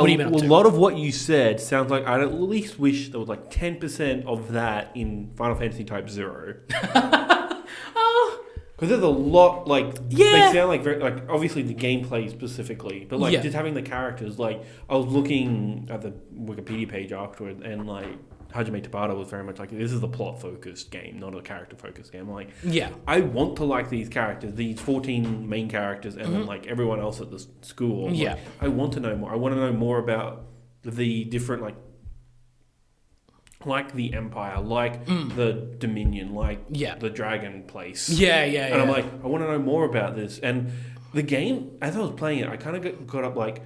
What have you been up to? A lot of what you said sounds like I'd at least wish there was like 10% of that in Final Fantasy Type 0. Because there's a lot, like, they sound like very, like, obviously the gameplay specifically, but, like, just having the characters, like, I was looking at the Wikipedia page afterward, and, like, Hajime Tabata was very much like, this is a plot-focused game, not a character-focused game. I'm like, I want to like these characters, these 14 main characters, and then, like, everyone else at the school. Like, I want to know more. I want to know more about the different, like the Empire, like the Dominion, like the Dragon Place. And I'm like, I want to know more about this. And the game, as I was playing it, I kind of got up like,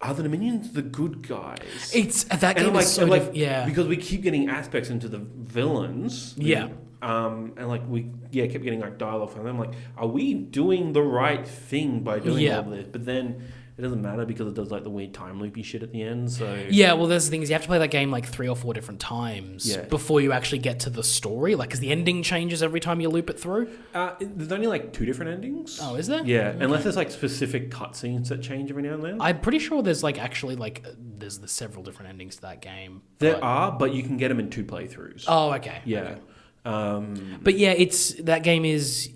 are the Dominions the good guys? That game is so because we keep getting aspects into the villains. And like we kept getting like dialogue from them. Like, are we doing the right thing by doing all this? But then it doesn't matter because it does like the weird time loopy shit at the end. So well, there's the thing is you have to play that game like 3 or 4 different times before you actually get to the story. Like, because the ending changes every time you loop it through. There's only like 2 different endings. Oh, is there? Yeah, okay. Unless there's like specific cutscenes that change every now and then. I'm pretty sure there's like actually like there's several different endings to that game. There are, but you can get them in 2 playthroughs. Oh, okay. Yeah. Okay. But yeah, that game is.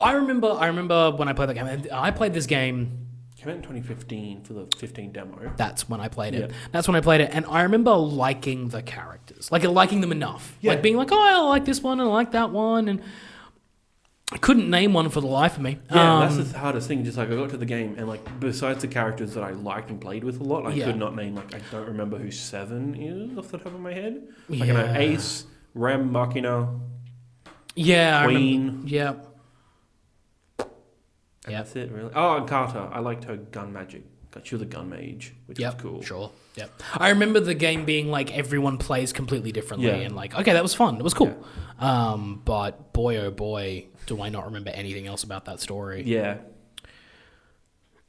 I remember when I played that game. And I played this game. Came out in 2015 for the 15 demo. That's when I played it. That's when I played it, and I remember liking the characters, like liking them enough, like being like, oh, I like this one and I like that one, and I couldn't name one for the life of me. Yeah, that's the hardest thing. Just like I got to the game, and like besides the characters that I liked and played with a lot, I could not name I don't remember who 7 is off the top of my head. Like I know Ace, Rem, Machina, Queen. And that's it, really. Oh, and Carter. I liked her gun magic. She was a gun mage, which was cool. Sure. Yep. I remember the game being like everyone plays completely differently, and like, okay, that was fun. It was cool. But boy, oh boy, do I not remember anything else about that story. Yeah.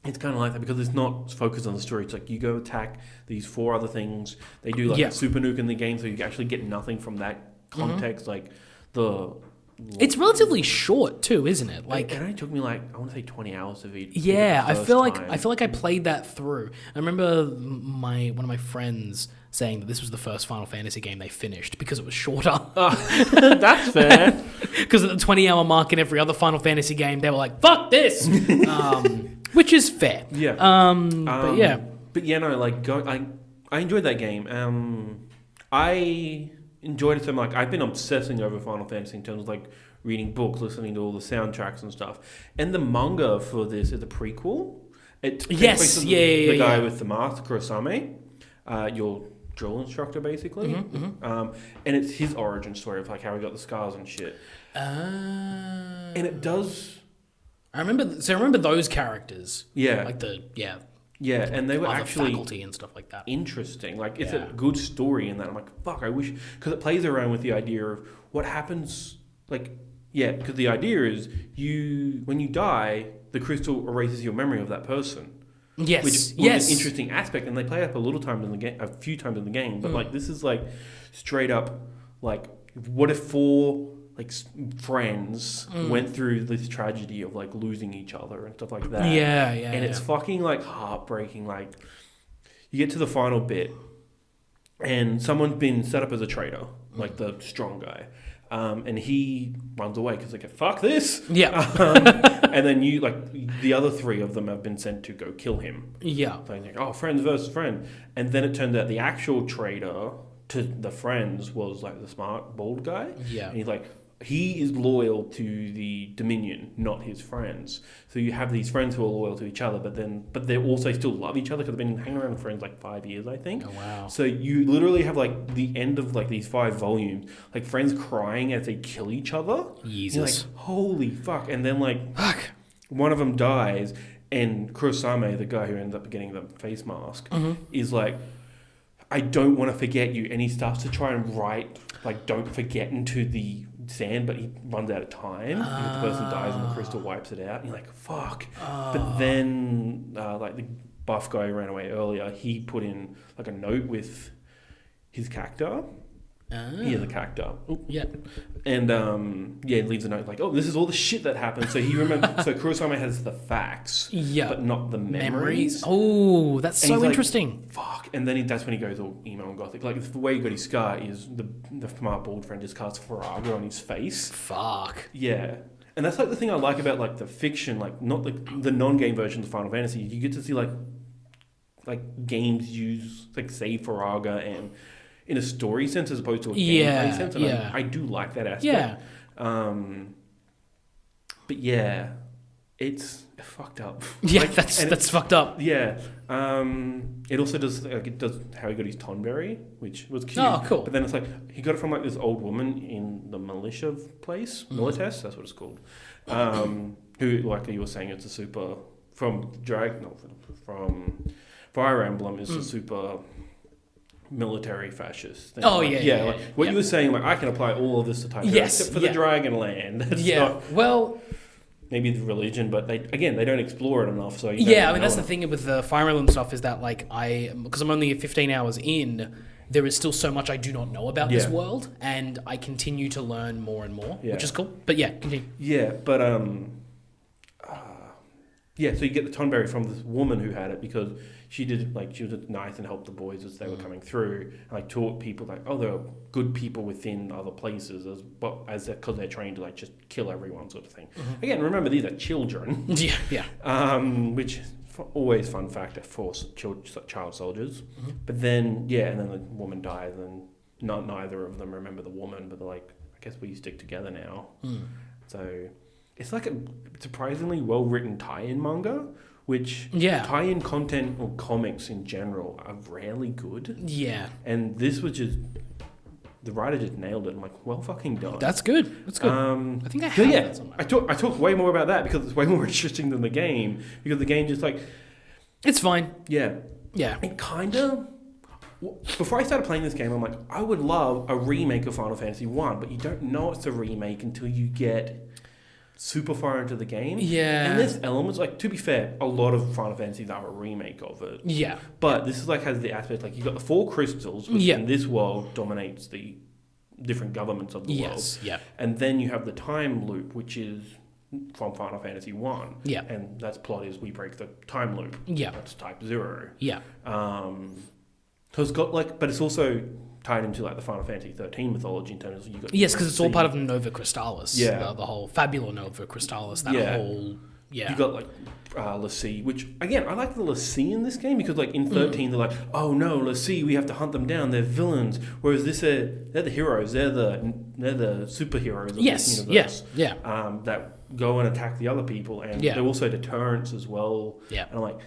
It's kind of like that because it's not focused on the story. It's like you go attack these 4 other things. They do like a super nuke in the game, so you actually get nothing from that context. Like it's relatively short too, isn't it? Like, it only took me like I want to say 20 hours to beat. I feel like I played that through. I remember one of my friends saying that this was the first Final Fantasy game they finished because it was shorter. That's fair. Because at the 20-hour mark in every other Final Fantasy game, they were like, "Fuck this," which is fair. Yeah. But no, like I enjoyed that game. I enjoyed it so much. I've been obsessing over Final Fantasy in terms of like reading books, listening to all the soundtracks and stuff. And the manga for this is a prequel. It the guy with the mask, Kurosame, your drill instructor, basically. And it's his origin story of like how he got the scars and shit. And it does. I remember those characters. Yeah. Like Yeah, and they were actually faculty and stuff like that. Interesting. Like, it's a good story in that. I'm like, fuck, I wish... Because it plays around with the idea of what happens... Like, because the idea is when you die, the crystal erases your memory of that person. Yes. Which was an interesting aspect, and they play up a few times in the game. But, like, this is, like, straight up, like, what if 4... like friends went through this tragedy of like losing each other and stuff like that. And it's fucking like heartbreaking. Like you get to the final bit and someone's been set up as a traitor, like the strong guy. And he runs away because like, fuck this. And then the other 3 of them have been sent to go kill him. So like, oh, friends versus friend. And then it turned out the actual traitor to the friends was like the smart bald guy. And he's like, he is loyal to the Dominion, not his friends. So you have these friends who are loyal to each other, but they also still love each other because they've been hanging around with friends like 5 years, I think. Oh, wow. So you literally have like the end of like these 5 volumes, like friends crying as they kill each other. Jesus. You're like, holy fuck. And then like, one of them dies, and Kurosame, the guy who ends up getting the face mask, is like, I don't want to forget you. And he starts to try and write, like, don't forget into the sand, but he runs out of time because the person dies and the crystal wipes it out. And you're like, fuck. But then, like, the buff guy who ran away earlier, he put in, like, a note with his character. He is a character. Yeah. And he leaves a note like, "Oh, this is all the shit that happened." So he remembers. So Kurosama has the facts, but not the memories. Oh, that's And so he's like, interesting. Fuck. And then that's when he goes all emo and gothic. Like the way he got his scar is the smart bald friend just casts Faraga on his face. Fuck. Yeah. And that's like the thing I like about like the fiction, like not the non-game versions of Final Fantasy. You get to see like games use like say Faraga and in a story sense as opposed to a gameplay sense. And I do like that aspect. Yeah. But yeah, it's fucked up. Yeah, like, that's fucked up. Yeah. It also does how he got his Tonberry, which was cute. Oh, cool. But then it's like he got it from like this old woman in the militia place, Milites, that's what it's called. Who, like you were saying, it's a super from Fire Emblem is a super military fascist thing. Oh, like, yeah. Like what you were saying, like I can apply all of this to Type except for the Dragon Land. Well, maybe the religion, but they don't explore it enough. So that's the thing with the Fire Emblem stuff is that like because I'm only 15 hours in, there is still so much I do not know about this world, and I continue to learn more and more, which is cool. But continue. Yeah, but so you get the Tonberry from this woman who had it because she did she was nice and helped the boys as they were coming through, and like taught people like, oh, there are good people within other places because they're trained to like just kill everyone sort of thing. Again, remember these are children. Which is always fun factor for child soldiers. But then and then the woman dies, and neither of them remember the woman, but they're like, I guess we stick together now. So it's like a surprisingly well written tie-in manga. Which tie-in content or comics in general are rarely good. Yeah. And this was just the writer just nailed it. I'm like, well fucking done. That's good. That's good. I think I have that somewhere. I talk way more about that because it's way more interesting than the game. Because the game just like it's fine. Yeah. Yeah. It kinda before I started playing this game, I'm like, I would love a remake of Final Fantasy 1, but you don't know it's a remake until you get super far into the game. Yeah. And there's elements, like, to be fair, a lot of Final Fantasies are a remake of it. Yeah. But this is like has the aspect, like, you've got the 4 crystals, which in this world dominates the different governments of the world. Yeah. And then you have the time loop, which is from Final Fantasy 1. Yeah. And that's plot is we break the time loop. Yeah. That's type 0. Yeah. So it's got, like, but it's also tied into like the Final Fantasy 13 mythology in terms of you got because it's all part of Nova Crystallis. Yeah, the whole Fabula Nova Crystallis. That whole you got like Lassie, which again I like the Lassie in this game because like in 13 they're like, oh no, Lassie, we have to hunt them down. They're villains. Whereas they're the heroes. They're the superheroes of this universe. That go and attack the other people, and they're also deterrents as well. Yeah, and I'm like,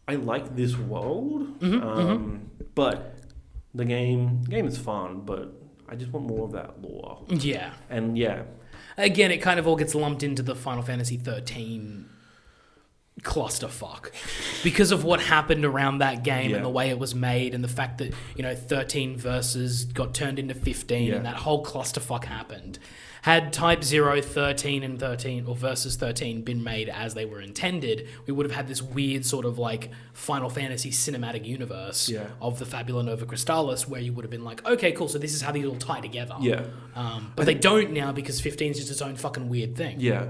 I like this world, but. The game is fun, but I just want more of that lore. Yeah. And again, it kind of all gets lumped into the Final Fantasy 13 clusterfuck because of what happened around that game and the way it was made and the fact that, 13 verses got turned into 15 and that whole clusterfuck happened. Had Type 0, 13, and 13, or Versus 13 been made as they were intended, we would have had this weird sort of like Final Fantasy cinematic universe of the Fabula Nova Crystallis where you would have been like, okay, cool, so this is how these all tie together. Yeah. But they don't now because 15 is just its own fucking weird thing. Yeah.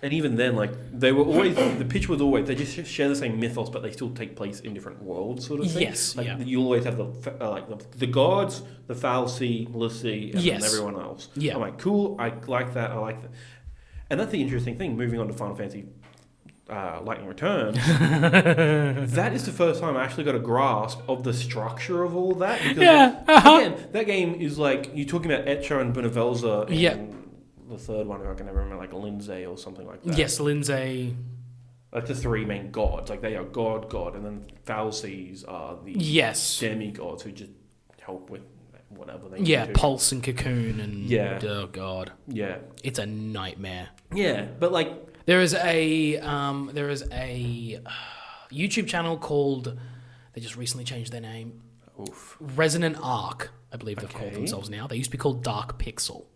And even then, like, they were always, the pitch was always, they just share the same mythos, but they still take place in different worlds, sort of thing. Yes, like, you always have the gods, the Fal'Cie, Lassie, and then everyone else. Yeah. I'm like, cool, I like that, I like that. And that's the interesting thing, moving on to Final Fantasy Lightning Returns, that is the first time I actually got a grasp of the structure of all that. Because, again, that game is like, you're talking about Etcher and Benevelza and the third one, I can never remember, like Lindsay or something like that. Yes, Lindsay. Like the 3 main gods. Like they are God, and then Fal'Cies are the demigods who just help with whatever they do. Pulse and Cocoon and oh god. Yeah. It's a nightmare. Yeah, but like there is a YouTube channel called, they just recently changed their name. Oof. Resonant Arc, I believe they've called themselves now. They used to be called Dark Pixel.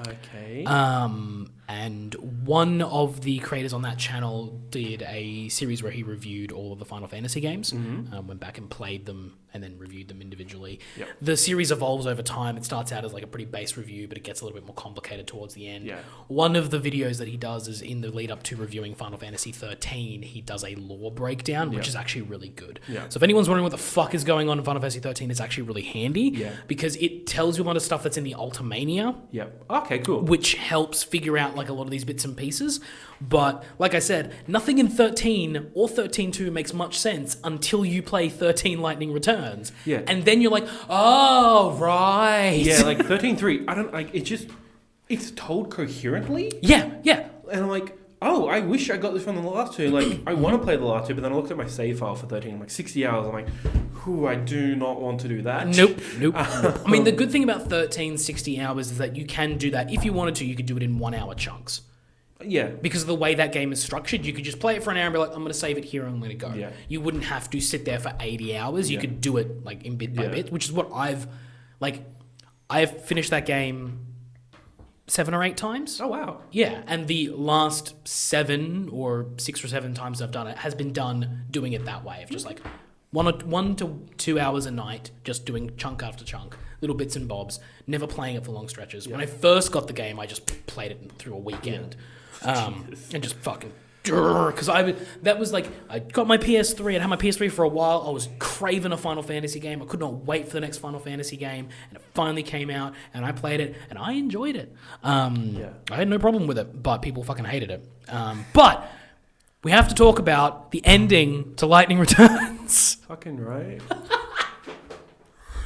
Okay. And one of the creators on that channel did a series where he reviewed all of the Final Fantasy games, went back and played them and then reviewed them individually. Yep. The series evolves over time. It starts out as like a pretty base review, but it gets a little bit more complicated towards the end. Yeah. One of the videos that he does is in the lead up to reviewing Final Fantasy 13, he does a lore breakdown, which is actually really good. Yeah. So if anyone's wondering what the fuck is going on in Final Fantasy 13, it's actually really handy because it tells you a lot of stuff that's in the Ultimania. Yep. Okay, cool. Which helps figure out like a lot of these bits and pieces. But like I said, nothing in 13 or 13.2 makes much sense until you play 13 Lightning Returns. Yeah. And then you're like, oh, right. Yeah, like 13.3, I don't like it's told coherently. Yeah, yeah. And I'm like, oh, I wish I got this from the last two. Like, I want to play the last two, but then I looked at my save file for 13, I'm like 60 hours. I'm like, I do not want to do that. Nope. I mean, the good thing about 13, 60 hours is that you can do that. If you wanted to, you could do it in 1 hour chunks. Yeah. Because of the way that game is structured, you could just play it for an hour and be like, I'm going to save it here and I'm going to go. Yeah. You wouldn't have to sit there for 80 hours. You could do it like in bit by bit, which is what I've finished that game 7 or 8 times. Oh, wow. Yeah, and the last 7 or 6 or 7 times I've done it has been done doing it that way, of just like 1 to 2 hours a night, just doing chunk after chunk, little bits and bobs, never playing it for long stretches. When I first got the game, I just played it through a weekend, and just fucking. Because I got my PS3. I'd had my PS3 for a while. I was craving a Final Fantasy game. I could not wait for the next Final Fantasy game, and it finally came out, and I played it, and I enjoyed it. I had no problem with it, but people fucking hated it. But we have to talk about the ending to Lightning Returns. Fucking right.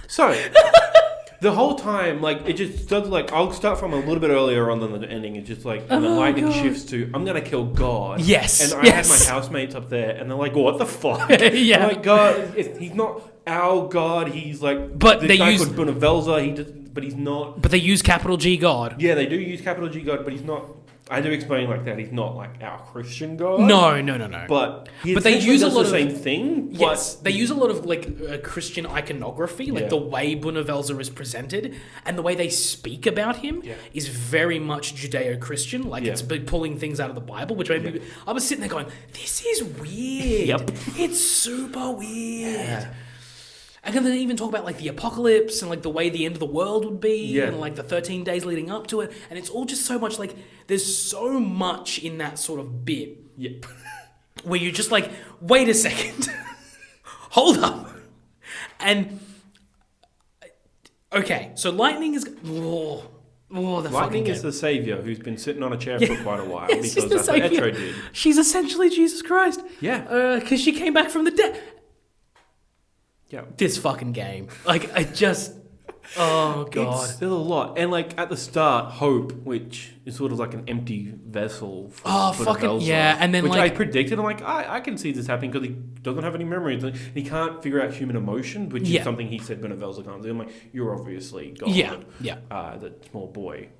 So, the whole time, like, it just does, like, I'll start from a little bit earlier on than the ending. It's just like, and the lightning shifts to, I'm going to kill God. Yes. And I had my housemates up there, and they're like, what the fuck? Yeah. I'm like, God, he's not our God. He's like, but this guy called Bunavelza, but he's not. But they use capital G God. Yeah, they do use capital G God, but he's not. I do explain like that. He's not like our Christian God. No. But they use a lot the of same thing. Yes, they use a lot of like Christian iconography, like the way Bunavelza is presented and the way they speak about him is very much Judeo-Christian. Like it's pulling things out of the Bible, which made me. I was sitting there going, "This is weird. Yep, it's super weird." Yeah. And then they even talk about like the apocalypse and like the way the end of the world would be and like the 13 days leading up to it. And it's all just so much like there's so much in that sort of bit. Yep. Where you're just like, wait a second. Hold up. And okay, so Lightning is Lightning is the savior who's been sitting on a chair for quite a while because that's what Etro did. She's essentially Jesus Christ. Yeah. Because she came back from the dead. Yeah. This fucking game. Like, I just... Oh, God. There's a lot. And, like, at the start, Hope, which is sort of like an empty vessel for fucking... Belzer, yeah, and then, which like... I predicted. I'm like, I can see this happening because he doesn't have any memories. And he can't figure out human emotion, which is something he said Belzer can't do. I'm like, you're obviously God. Yeah. The small boy.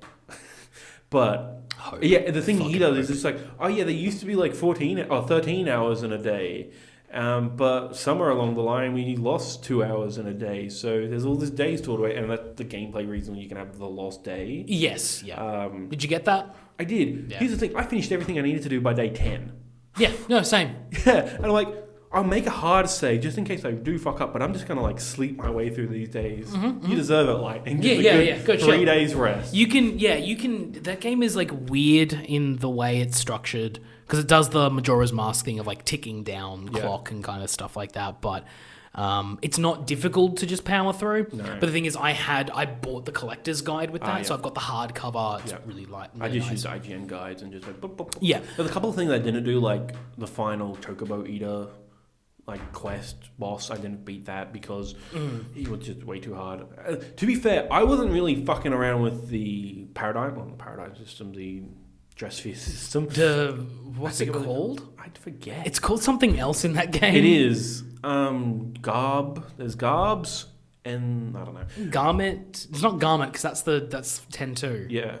But... Hope. Yeah, the thing he does is just like, oh, yeah, there used to be, like, 14 or 13 hours in a day. But somewhere along the line, we lost 2 hours in a day. So there's all this days stored away. And that's the gameplay reason you can have the lost day. Yes, yeah. Did you get that? I did. Yeah. Here's the thing. I finished everything I needed to do by day 10. Yeah, no, same. Yeah. And I'm like, I'll make a hard save just in case I do fuck up. But I'm just going to, like, sleep my way through these days. You deserve it, Lightning. Good 3 days rest. You can... That game is, like, weird in the way it's structured. Because it does the Majora's Mask thing of like ticking down clock and kind of stuff like that. But it's not difficult to just power through. No. But the thing is, I bought the collector's guide with that. So I've got the hardcover. It's really light. Really I just used IGN guides and just like... Boop, boop, boop. Yeah. There's a couple of things I didn't do, like the final Chocobo Eater like quest boss. I didn't beat that because he was just way too hard. To be fair, I wasn't really fucking around with the paradigm system, the dress sphere system. What's it called? I forget. It's called something else in that game. It is. Garb. There's Garbs and I don't know. Garment. It's not Garment because that's 10-2. Yeah.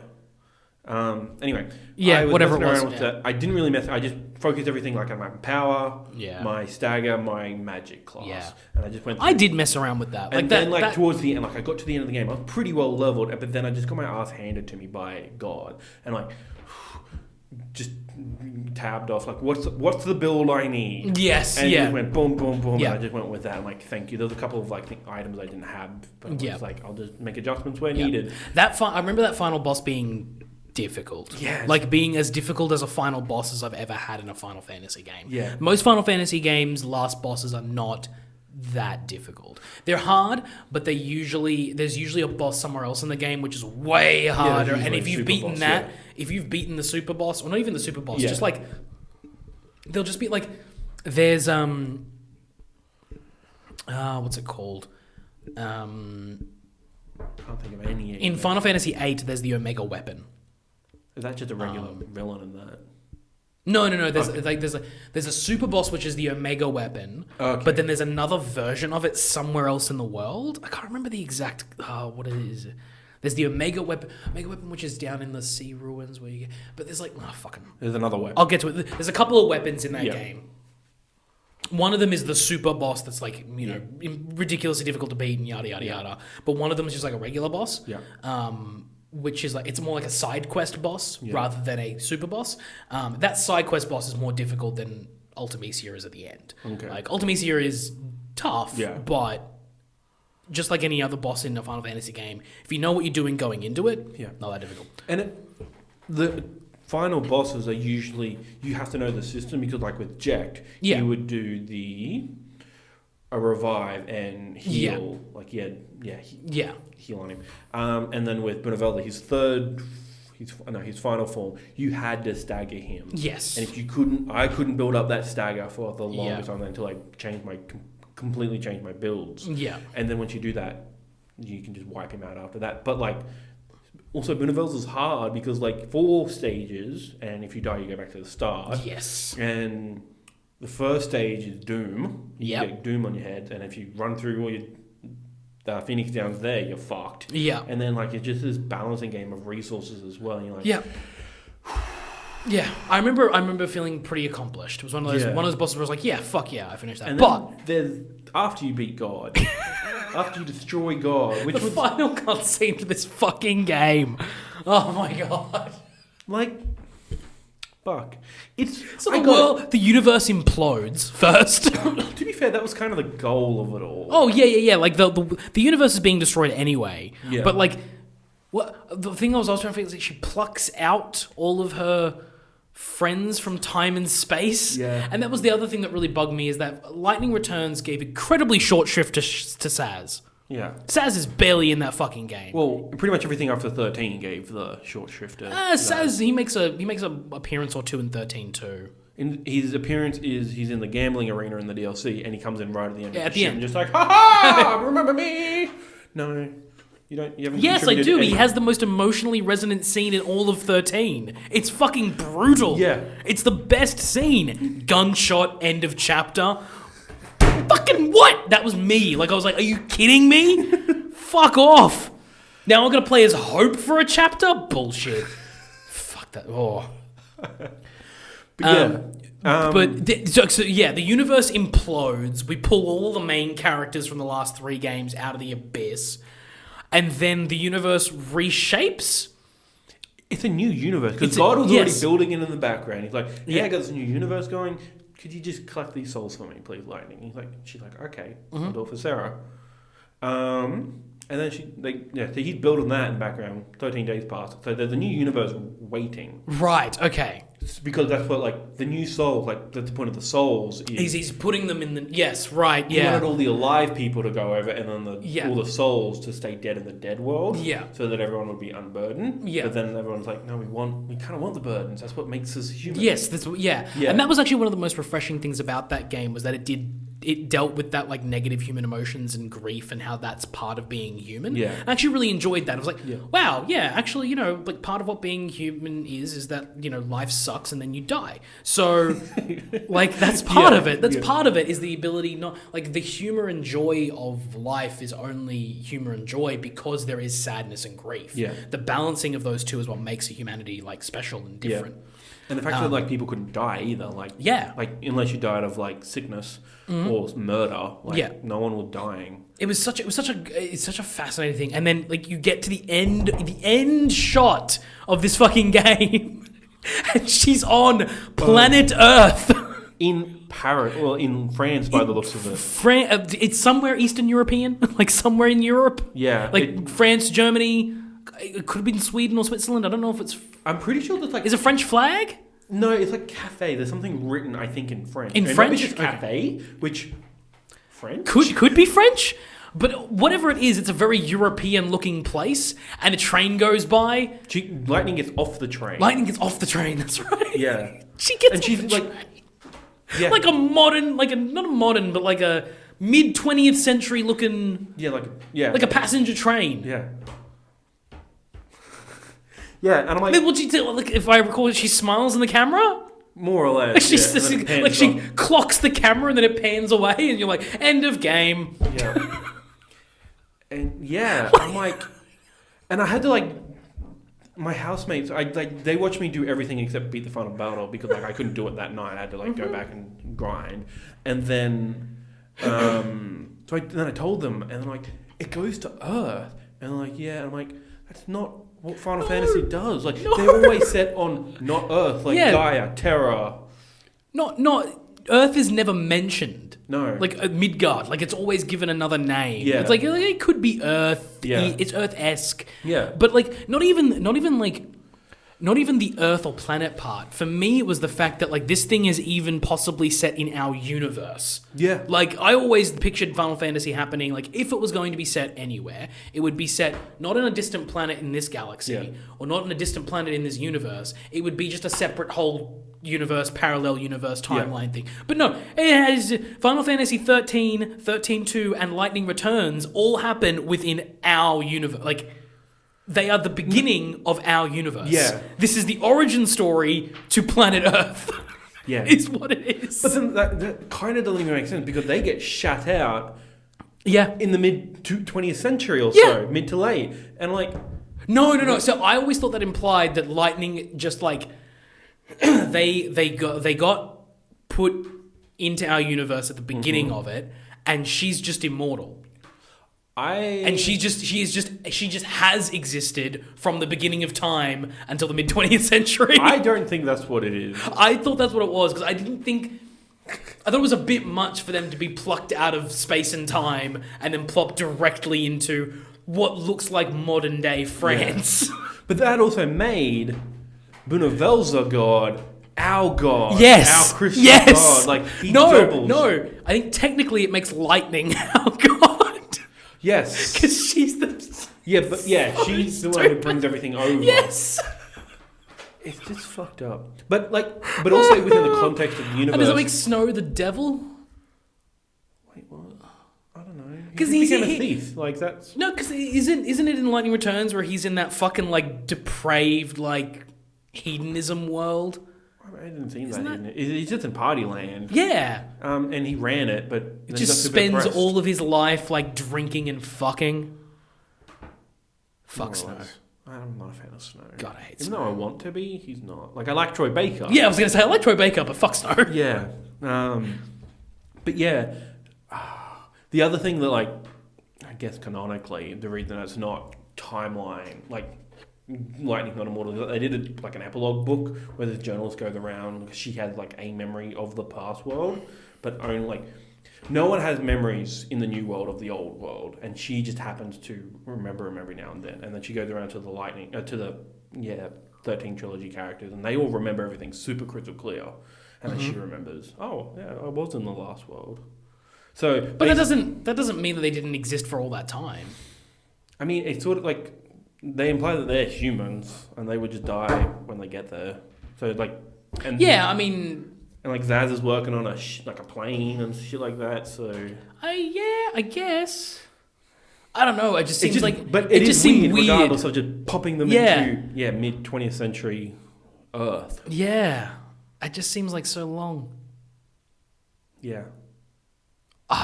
Anyway. Yeah, whatever it was. With that. I didn't really mess. I just focused everything like on my power, my stagger, my magic class, and I just went. I did mess around with that. And then towards the end, like I got to the end of the game, I was pretty well leveled, but then I just got my ass handed to me by God, and like. Just tabbed off like what's the build I need. Yes, and yeah. it went boom, boom, boom. Yeah. And I just went with that. I'm like, thank you. There was a couple of like items I didn't have, but I was like, I'll just make adjustments where needed. I remember that final boss being difficult. Yeah. Like being as difficult as a final boss as I've ever had in a Final Fantasy game. Yeah. Most Final Fantasy games, last bosses are not that difficult. They're hard, but there's usually a boss somewhere else in the game which is way harder. And if you've beaten if you've beaten the super boss, or not even the super boss, just like they'll just be like there's what's it called? Can't think of any. In Final Fantasy VIII, there's the Omega weapon. Is that just a regular villain in that? No. There's a super boss which is the Omega weapon, but then there's another version of it somewhere else in the world. I can't remember the exact what it is. There's the Omega weapon which is down in the sea ruins where you get. But there's like There's another weapon. I'll get to it. There's a couple of weapons in that game. One of them is the super boss that's like ridiculously difficult to beat and yada yada yada. But one of them is just like a regular boss. Yeah. Which is like it's more like a side quest boss rather than a super boss. That side quest boss is more difficult than Ultimecia is at the end. Okay. Like Ultimecia is tough, but just like any other boss in a Final Fantasy game, if you know what you're doing going into it, not that difficult. And the final bosses are usually you have to know the system because like with Jack, you would do a revive and heal heal on him. And then with Benevola, his final form, you had to stagger him. Yes. And if you couldn't, I couldn't build up that stagger for the longest time until I completely changed my builds. Yeah. And then once you do that, you can just wipe him out after that. But like, also Benevol's is hard because like 4 stages, and if you die, you go back to the start. Yes. And the first stage is Doom. You get Doom on your head, and if you run through all your Phoenix Downs there, you're fucked. Yeah. And then like it's just this balancing game of resources as well. And you're like, yeah. I remember feeling pretty accomplished. It was one of those bosses where I was like, I finished that. And but there's after you beat God, after you destroy God, which the final cutscene to this fucking game. Oh my god. Like, fuck. So the universe implodes first. To be fair, that was kind of the goal of it all. Oh yeah. Like the universe is being destroyed anyway. Yeah. But like, the thing I was trying to figure is like she plucks out all of her friends from time and space. Yeah. And that was the other thing that really bugged me is that Lightning Returns gave incredibly short shrift to Saz. Yeah. Saz is barely in that fucking game. Well, pretty much everything after 13 gave the short shrift to Saz, he makes a appearance or two in 13 too. His appearance is he's in the gambling arena in the DLC, and he comes in right at the end. At the end, and just like, ha ha! Remember me? No, you don't. You haven't. Yes, I do. He has the most emotionally resonant scene in all of 13. It's fucking brutal. Yeah, it's the best scene. Gunshot. End of chapter. Fucking what? That was me. Like I was like, are you kidding me? Fuck off. Now I'm gonna play as Hope for a chapter? Bullshit. Fuck that. Oh. The universe implodes. We pull all the main characters from the last 3 games out of the abyss, and then the universe reshapes. It's a new universe because God was already building it in the background. He's like, I got this new universe going. Could you just collect these souls for me, please, Lightning? She's like, okay, I'll do it for Sarah. And then so he's building that in the background. 13 days passed, so there's a new universe waiting. Right. Okay. Because that's what like the new souls, like that's the point of the souls. He's putting them in the He wanted all the alive people to go over, and then all the souls to stay dead in the dead world. Yeah. So that everyone would be unburdened. Yeah. But then everyone's like, no, we kind of want the burdens. That's what makes us human. Yes. Yeah. And that was actually one of the most refreshing things about that game was that it dealt with that like negative human emotions and grief and how that's part of being human. Yeah. I actually really enjoyed that. I was like, wow, actually, like part of what being human is that, life sucks and then you die. So like that's part of it. That's part of it is the ability not like the humor and joy of life is only humor and joy because there is sadness and grief. Yeah. The balancing of those two is what makes a humanity like special and different. Yeah. And the fact that like people couldn't die either, like unless you died of like sickness or murder, no one was dying. It's such a fascinating thing. And then like you get to the end shot of this fucking game. And she's on planet Earth. In Paris, well, in France, by the looks of it. It's somewhere Eastern European, like somewhere in Europe. Yeah. Like France, Germany. It could have been Sweden or Switzerland. I don't know if it's... I'm pretty sure there's like... Is it French flag? No, it's like cafe. There's something written, I think, in French. In French? Just cafe, which... French? Could be French. But whatever it is, it's a very European-looking place, and a train goes by. Lightning gets off the train. Lightning gets off the train, that's right. Yeah. She gets and off she's the like... train. Yeah. Like a modern, not a modern, but like a mid-20th century looking... Yeah, like a passenger train. Yeah. Yeah, and I'm like... What'd she do? Like, if I recall, she smiles in the camera? More or less, she clocks the camera and then it pans away and you're like, end of game. Yeah. And yeah, I'm like... And I had to like... My housemates, they watched me do everything except beat the final battle because like I couldn't do it that night. I had to like go back and grind. And then... then I told them and they're like, it goes to Earth. And they're like, yeah. And I'm like, that's not... what Final Fantasy does. Like, they're always set on not Earth, like Gaia, Terra. Not Earth is never mentioned. No. Like Midgard, like it's always given another name. Yeah. It's like it could be Earth. Yeah. It's Earth-esque. Yeah. But like not even the Earth or planet part. For me, it was the fact that like this thing is even possibly set in our universe. Yeah. Like I always pictured Final Fantasy happening, like if it was going to be set anywhere, it would be set not on a distant planet in this galaxy or not on a distant planet in this universe. It would be just a separate whole universe, parallel universe timeline thing. But no, it has Final Fantasy 13, 13-2, and Lightning Returns all happen within our universe. Like, they are the beginning of our universe. Yeah. This is the origin story to planet Earth. Yeah. Is what it is. But then that kind of doesn't even make sense because they get shut out in the mid-20th century or so, mid to late. And like... No. So I always thought that implied that Lightning just like... they got put into our universe at the beginning of it, and she's just immortal. She just has existed from the beginning of time until the mid-20th century. I don't think that's what it is. I thought that's what it was because I thought it was a bit much for them to be plucked out of space and time and then plopped directly into what looks like modern day France. Yeah. But that also made Bunavelza God our God. Yes. Our Christian God. Like, he doubles. No. I think technically it makes Lightning our God. Yes. Because she's the... Yeah, but yeah, she's the one who brings everything over. Yes. It's just fucked up. But also within the context of the universe. And does it make Snow the devil? Wait, what? I don't know. Because he became a thief. Like, that's... No, because isn't it in Lightning Returns where he's in that fucking, like, depraved, like, hedonism world? I didn't see that. He's just in party land. Yeah. And he ran it, but... He just spends all of his life, like, drinking and fucking. Fuck Snow. I'm not a fan of Snow. God, I hate Snow. Even though I want to be, he's not. Like, I like Troy Baker. Yeah, I was going to say, I like Troy Baker, but fuck Snow. Yeah. But yeah. The other thing that, like, I guess canonically, the reason it's not timeline, like, Lightning Not Immortal, they did an epilogue book where the journalist goes around because she has, like, a memory of the past world, but only, like... No one has memories in the new world of the old world, and she just happens to remember them every now and then. And then she goes around to the 13 trilogy characters, and they all remember everything super crystal clear. And then she remembers, oh yeah, I was in the last world. So, but that doesn't mean that they didn't exist for all that time. I mean, it's sort of like they imply that they're humans, and they would just die when they get there. So like, and yeah, I mean. And like Zaz is working on a plane and shit like that. So I guess. I don't know. It just seems but it just seems weird, regardless of just popping them into mid 20th century Earth. Yeah, it just seems like so long. Yeah.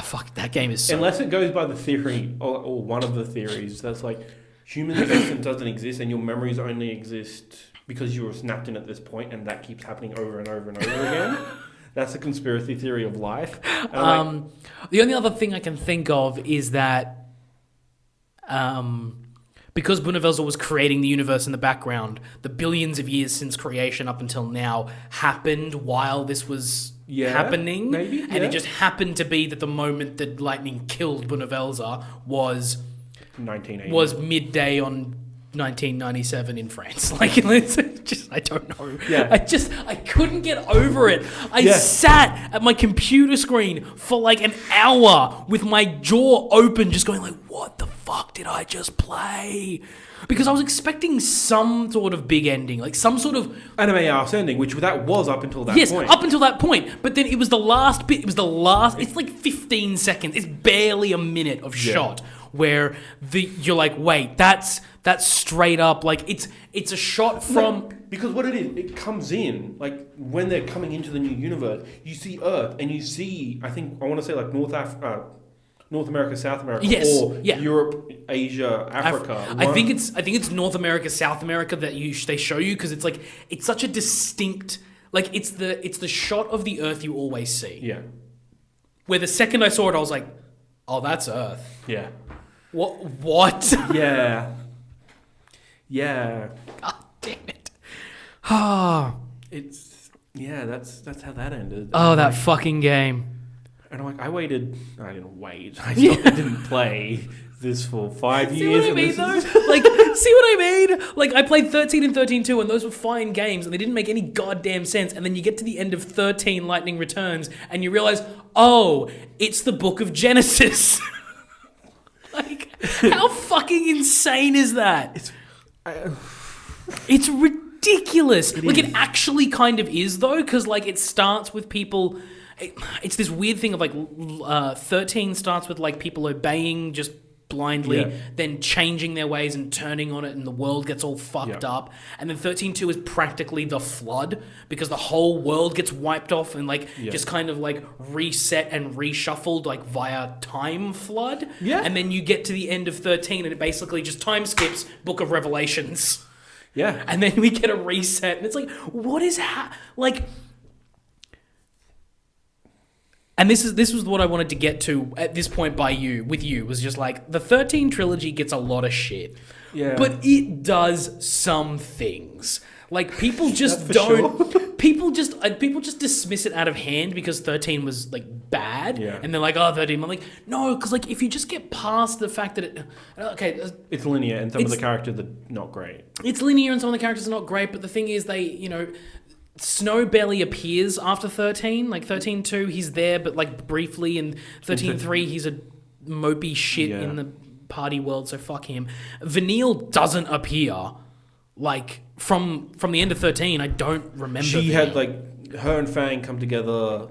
Fuck, that game is so... Unless it goes by the theory, or one of the theories, that's like human existence doesn't exist and your memories only exist because you were snapped in at this point and that keeps happening over and over and over again. That's a conspiracy theory of life. The only other thing I can think of is that because Bunnevelser was creating the universe in the background, the billions of years since creation up until now happened while this was happening. Maybe, and it just happened to be that the moment that lightning killed Bunnevelser was 1980. Was midday on 1997 in France. Like, it's just, I don't know. Yeah. I couldn't get over it. I sat at my computer screen for like an hour with my jaw open, just going like, what the fuck did I just play? Because I was expecting some sort of big ending, like some sort of anime arse ending, which that was up until that point. Yes, up until that point. But then it was the last bit. It was the last. It's like 15 seconds. It's barely a minute of shot where you're like, wait, that's straight up like it's a shot from because what it is, it comes in like when they're coming into the new universe. You see Earth, and you see I want to say like North America, South America, or Europe, Asia, Africa. I think it's North America, South America that they show you because it's like it's such a distinct like it's the shot of the Earth you always see. Yeah. Where the second I saw it, I was like, oh, that's Earth. Yeah. What? Yeah. Yeah. God damn it. That's how that ended. Oh, that fucking game. And I'm like, I didn't wait. I didn't play this for 5 years. See what I mean, though? Like, see what I mean? Like, I played 13 and 13 too, and those were fine games, and they didn't make any goddamn sense. And then you get to the end of 13 Lightning Returns, and you realize, oh, it's the Book of Genesis. Like, how fucking insane is that? It's ridiculous. It actually kind of is, though, because, like, it starts with people... It's this weird thing of, like, 13 starts with, like, people obeying just blindly, then changing their ways and turning on it, and the world gets all fucked up. And then 13.2 is practically the flood, because the whole world gets wiped off and, like, just kind of, like, reset and reshuffled, like, via time flood. Yeah. And then you get to the end of 13, and it basically just time skips Book of Revelations. Yeah. And then we get a reset, and it's like, what is... like... And this was what I wanted to get to at this point with you, was just like, the 13 trilogy gets a lot of shit. Yeah. But it does some things. Like, people just don't... Sure. People just dismiss it out of hand because 13 was, like, bad. Yeah. And they're like, oh, 13. I'm like, no, because, like, if you just get past the fact that it... Okay. It's linear, and some of the characters are not great. It's linear, and some of the characters are not great, but the thing is, they, you know... Snow barely appears after 13. Like, 13.2, he's there, but, like, briefly. And 13.3, he's a mopey shit in the party world, so fuck him. Vanille doesn't appear. Like, from the end of 13, I don't remember. She had, like, her and Fang come together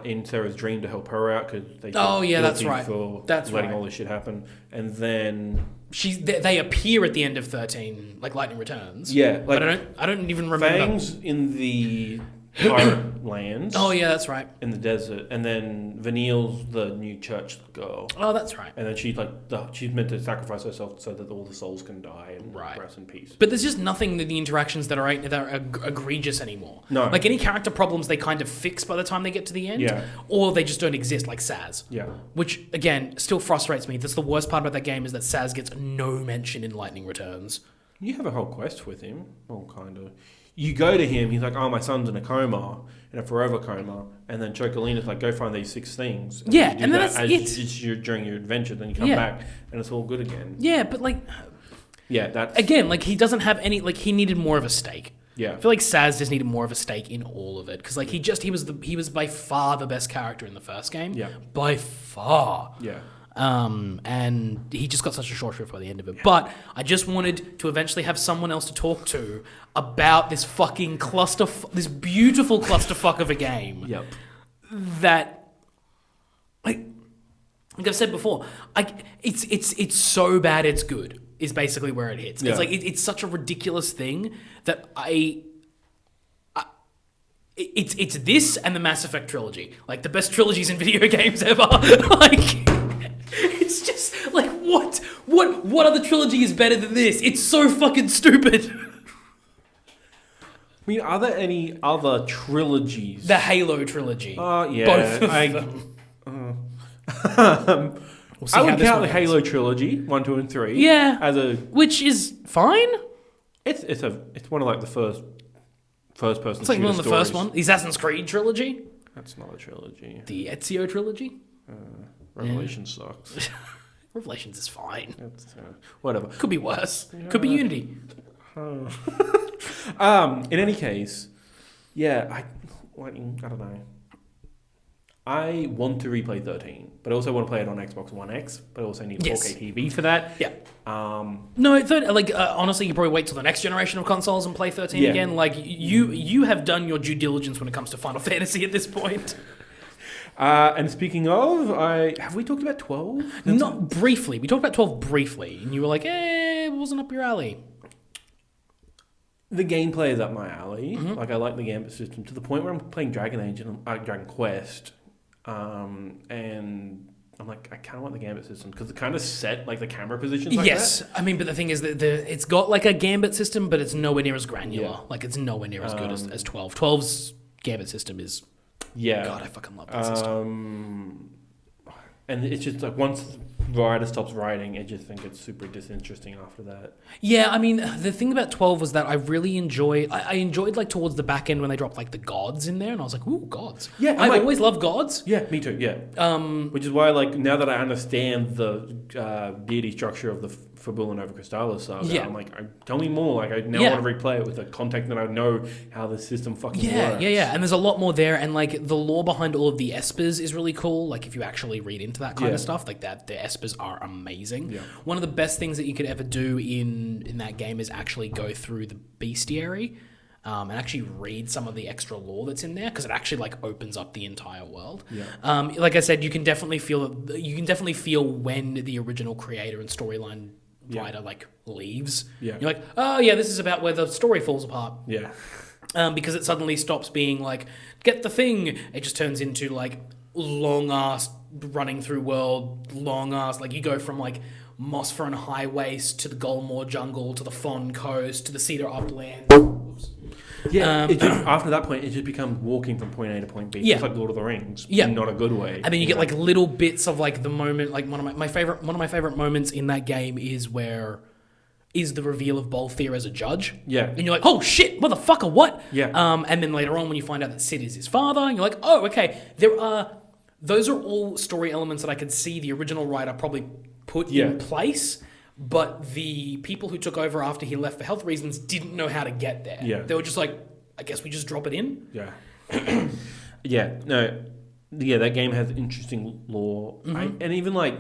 in Sarah's dream to help her out, because they that's right. For letting all this shit happen. And then... They appear at the end of 13, like Lightning Returns. Yeah, like, but I don't even remember. Fang's in the pirate lands. Oh yeah, that's right. In the desert, and then Vanille's the new church girl. Oh, that's right. And then she's meant to sacrifice herself so that all the souls can die and rest in peace. But there's just nothing that the interactions that are egregious anymore. No, like any character problems they kind of fix by the time they get to the end, or they just don't exist, like Saz. Yeah, which again still frustrates me. That's the worst part about that game, is that Saz gets no mention in Lightning Returns. You have a whole quest with him, well, kind of. You go to him, he's like, oh, my son's in a coma, in a forever coma, and then Chocolina's like, go find these 6 things. And and then that's it. During your adventure, then you come back, and it's all good again. Yeah, but like... Yeah, that's... Again, like, he doesn't have any... Like, he needed more of a stake. Yeah. I feel like Saz just needed more of a stake in all of it, because, like, he was by far the best character in the first game. Yeah. By far. Yeah. And he just got such a short shrift by the end of it. Yeah. But I just wanted to eventually have someone else to talk to about this fucking this beautiful clusterfuck of a game. Yep. That, like I've said before, it's so bad it's good is basically where it hits. Yeah. It's like it's such a ridiculous thing that it's this and the Mass Effect trilogy, like the best trilogies in video games ever. Like. It's just like what other trilogy is better than this? It's so fucking stupid. I mean, are there any other trilogies? The Halo trilogy. Yeah. Both of them. We'll see I how would this count one the ends. Halo trilogy 1, 2, and 3. Yeah, as a which is fine. it's one of like the first person. It's like one of the first one. The Assassin's Creed trilogy. That's not a trilogy. The Ezio trilogy. Revelation sucks. Revelations is fine. It's, whatever. Could be worse. Could be Unity. In any case, yeah, I don't know. I want to replay 13, but I also want to play it on Xbox One X, but I also need a 4K TV for that. Yeah. No, honestly, you probably wait till the next generation of consoles and play 13 again. Like, you have done your due diligence when it comes to Final Fantasy at this point. And speaking of, have we talked about 12? Not briefly. We talked about 12 briefly, and you were like, it wasn't up your alley. The gameplay is up my alley. Mm-hmm. Like, I like the gambit system to the point where I'm playing Dragon Age and Dragon Quest, and I'm like, I kind of want the gambit system because it kind of set like the camera positions. Like that. I mean, but the thing is that it's got like a gambit system, but it's nowhere near as granular. Yeah. Like, it's nowhere near as good as 12. 12's gambit system is. Yeah. God, I fucking love that system. And it's just like once the writer stops writing, I just think it's super disinteresting after that. Yeah, I mean, the thing about 12 was that I really enjoyed like towards the back end when they dropped like the gods in there, and I was like, ooh, gods. Yeah, I've always loved gods. Yeah, me too. Yeah. Which is why, like, now that I understand the deity structure of the Fabula Nova Crystallis saga, I'm like, tell me more. Like, I now want to replay it with the context that I know how the system fucking works. Yeah. And there's a lot more there, and like the lore behind all of the Espers is really cool. Like, if you actually read into that kind of stuff, like that, the Espers are amazing. Yeah. One of the best things that you could ever do in that game is actually go through the bestiary. And actually read some of the extra lore that's in there because it actually like opens up the entire world. Yeah. Like I said, you can definitely feel when the original creator and storyline writer like leaves. Yeah. You're like, oh yeah, this is about where the story falls apart. Yeah. Because it suddenly stops being like, get the thing. It just turns into like long ass running through world, long ass, like you go from like Mosfern highways to the Golmore jungle to the Fon coast to the Cedar upland. Yeah, after that point, it just becomes walking from point A to point B. Yeah. It's like Lord of the Rings, in not a good way. And then you get like little bits of like the moment, like one of my favorite moments in that game is the reveal of Bolthir as a judge. Yeah. And you're like, oh shit, motherfucker, what? Yeah. And then later on when you find out that Sid is his father, and you're like, oh, okay, those are all story elements that I could see the original writer probably put in place. But the people who took over after he left for health reasons didn't know how to get there. Yeah. They were just like, I guess we just drop it in. Yeah. That game has interesting lore. Mm-hmm. And even like,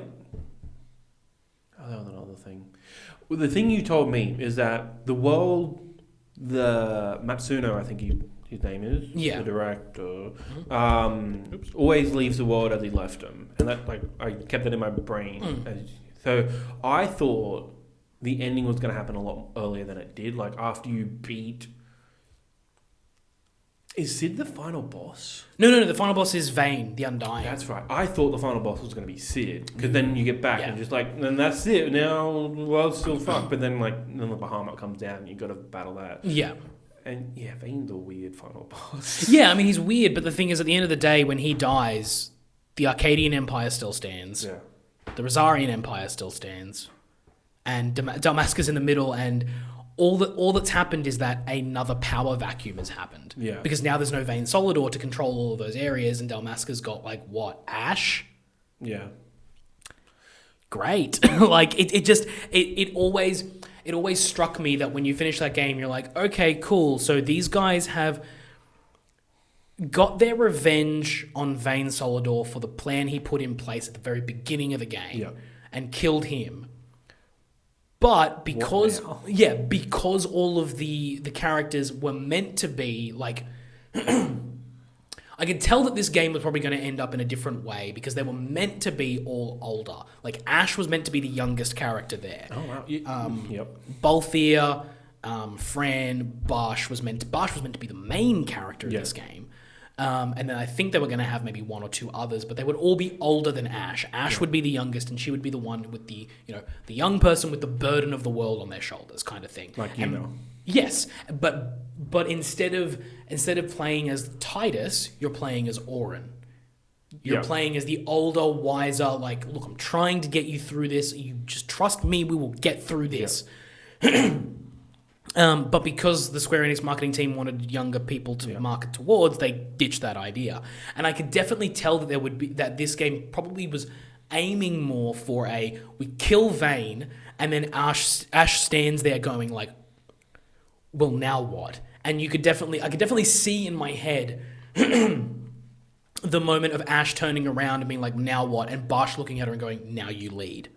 that was another thing. Well, the thing you told me is that the world, the Matsuno, I think his name is, the director, always leaves the world as he left him. And that, like, I kept that in my brain. So I thought the ending was going to happen a lot earlier than it did. Like, after you beat... Is Sid the final boss? No. The final boss is Vayne, the Undying. That's right. I thought the final boss was going to be Sid. Because then you get back and just like, then that's it. Now the world's still fucked. But then, like, then the Bahamut comes down and you got to battle that. Yeah. And yeah, Vayne's a weird final boss. Yeah, I mean, he's weird. But the thing is, at the end of the day, when he dies, the Arcadian Empire still stands. Yeah. The Rosarian Empire still stands, and Damascus in the middle, and all that's happened is that another power vacuum has happened. Yeah. Because now there's no Vayne Solidor to control all of those areas, and Damascus got like what, Ash? Yeah. Great. Like it always struck me that when you finish that game, you're like, okay, cool. So these guys have got their revenge on Vayne Solidor for the plan he put in place at the very beginning of the game and killed him. But because all of the characters were meant to be like I could tell that this game was probably going to end up in a different way because they were meant to be all older. Like Ash was meant to be the youngest character there. Oh wow. Bolthir, Fran, Bosch was meant to be the main character of this game. And then I think they were going to have maybe one or two others, but they would all be older than Ash. Ash would be the youngest, and she would be the one with the young person with the burden of the world on their shoulders, kind of thing. Like you know. Yes, but instead of playing as Titus, you're playing as Auron. You're playing as the older, wiser, like, look, I'm trying to get you through this. You just trust me, we will get through this. But because the Square Enix marketing team wanted younger people to market towards, they ditched that idea. And I could definitely tell that this game probably was aiming more for we kill Vayne, and then Ash stands there going like, well, now what? And I could definitely see in my head the moment of Ash turning around and being like, now what? And Bash looking at her and going, now you lead.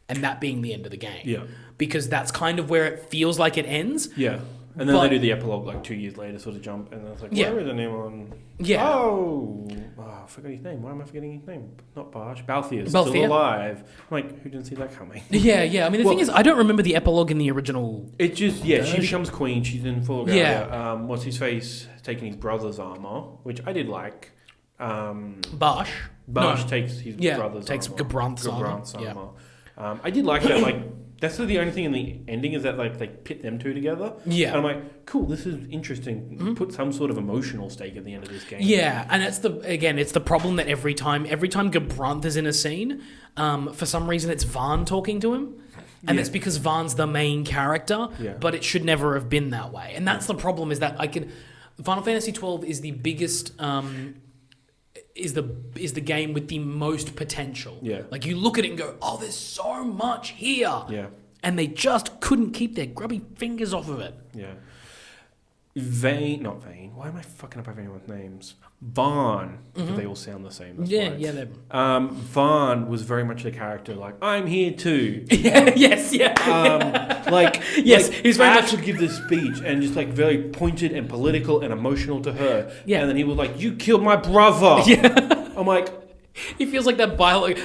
And that being the end of the game. Yeah. Because that's kind of where it feels like it ends. Yeah. And then they do the epilogue like 2 years later, sort of jump, and I was like, where is anyone? Yeah. Oh, I forgot his name. Why am I forgetting his name? Not Bash. Balthier's still alive. I'm like, who didn't see that coming? Yeah. I mean, the thing is, I don't remember the epilogue in the original. It just, she becomes queen. She's in full Gaia. What's his face? Taking his brother's armor, which I did like. Bash takes his brother's takes armor. Gabranth's armor. I did like that, like, that's the only thing in the ending is that, like, they pit them two together. Yeah. And I'm like, cool, this is interesting. Mm-hmm. Put some sort of emotional stake at the end of this game. Yeah, and it's the problem that every time Gabranth is in a scene, for some reason it's Vaughn talking to him. And that's because Vaughn's the main character, but it should never have been that way. And that's the problem, is that Final Fantasy XII is the biggest... is the game with the most potential. Yeah. Like, you look at it and go, oh, there's so much here. Yeah. And they just couldn't keep their grubby fingers off of it. Yeah. Not Vayne. Why am I fucking up everyone's names? Vaughn. Mm-hmm. They all sound the same. Yeah. Vaughn was very much the character, like, I'm here too. Yes. He's very much to give this speech and just like very pointed and political and emotional to her. Yeah. And then he was like, you killed my brother. Yeah. I'm like, he feels like that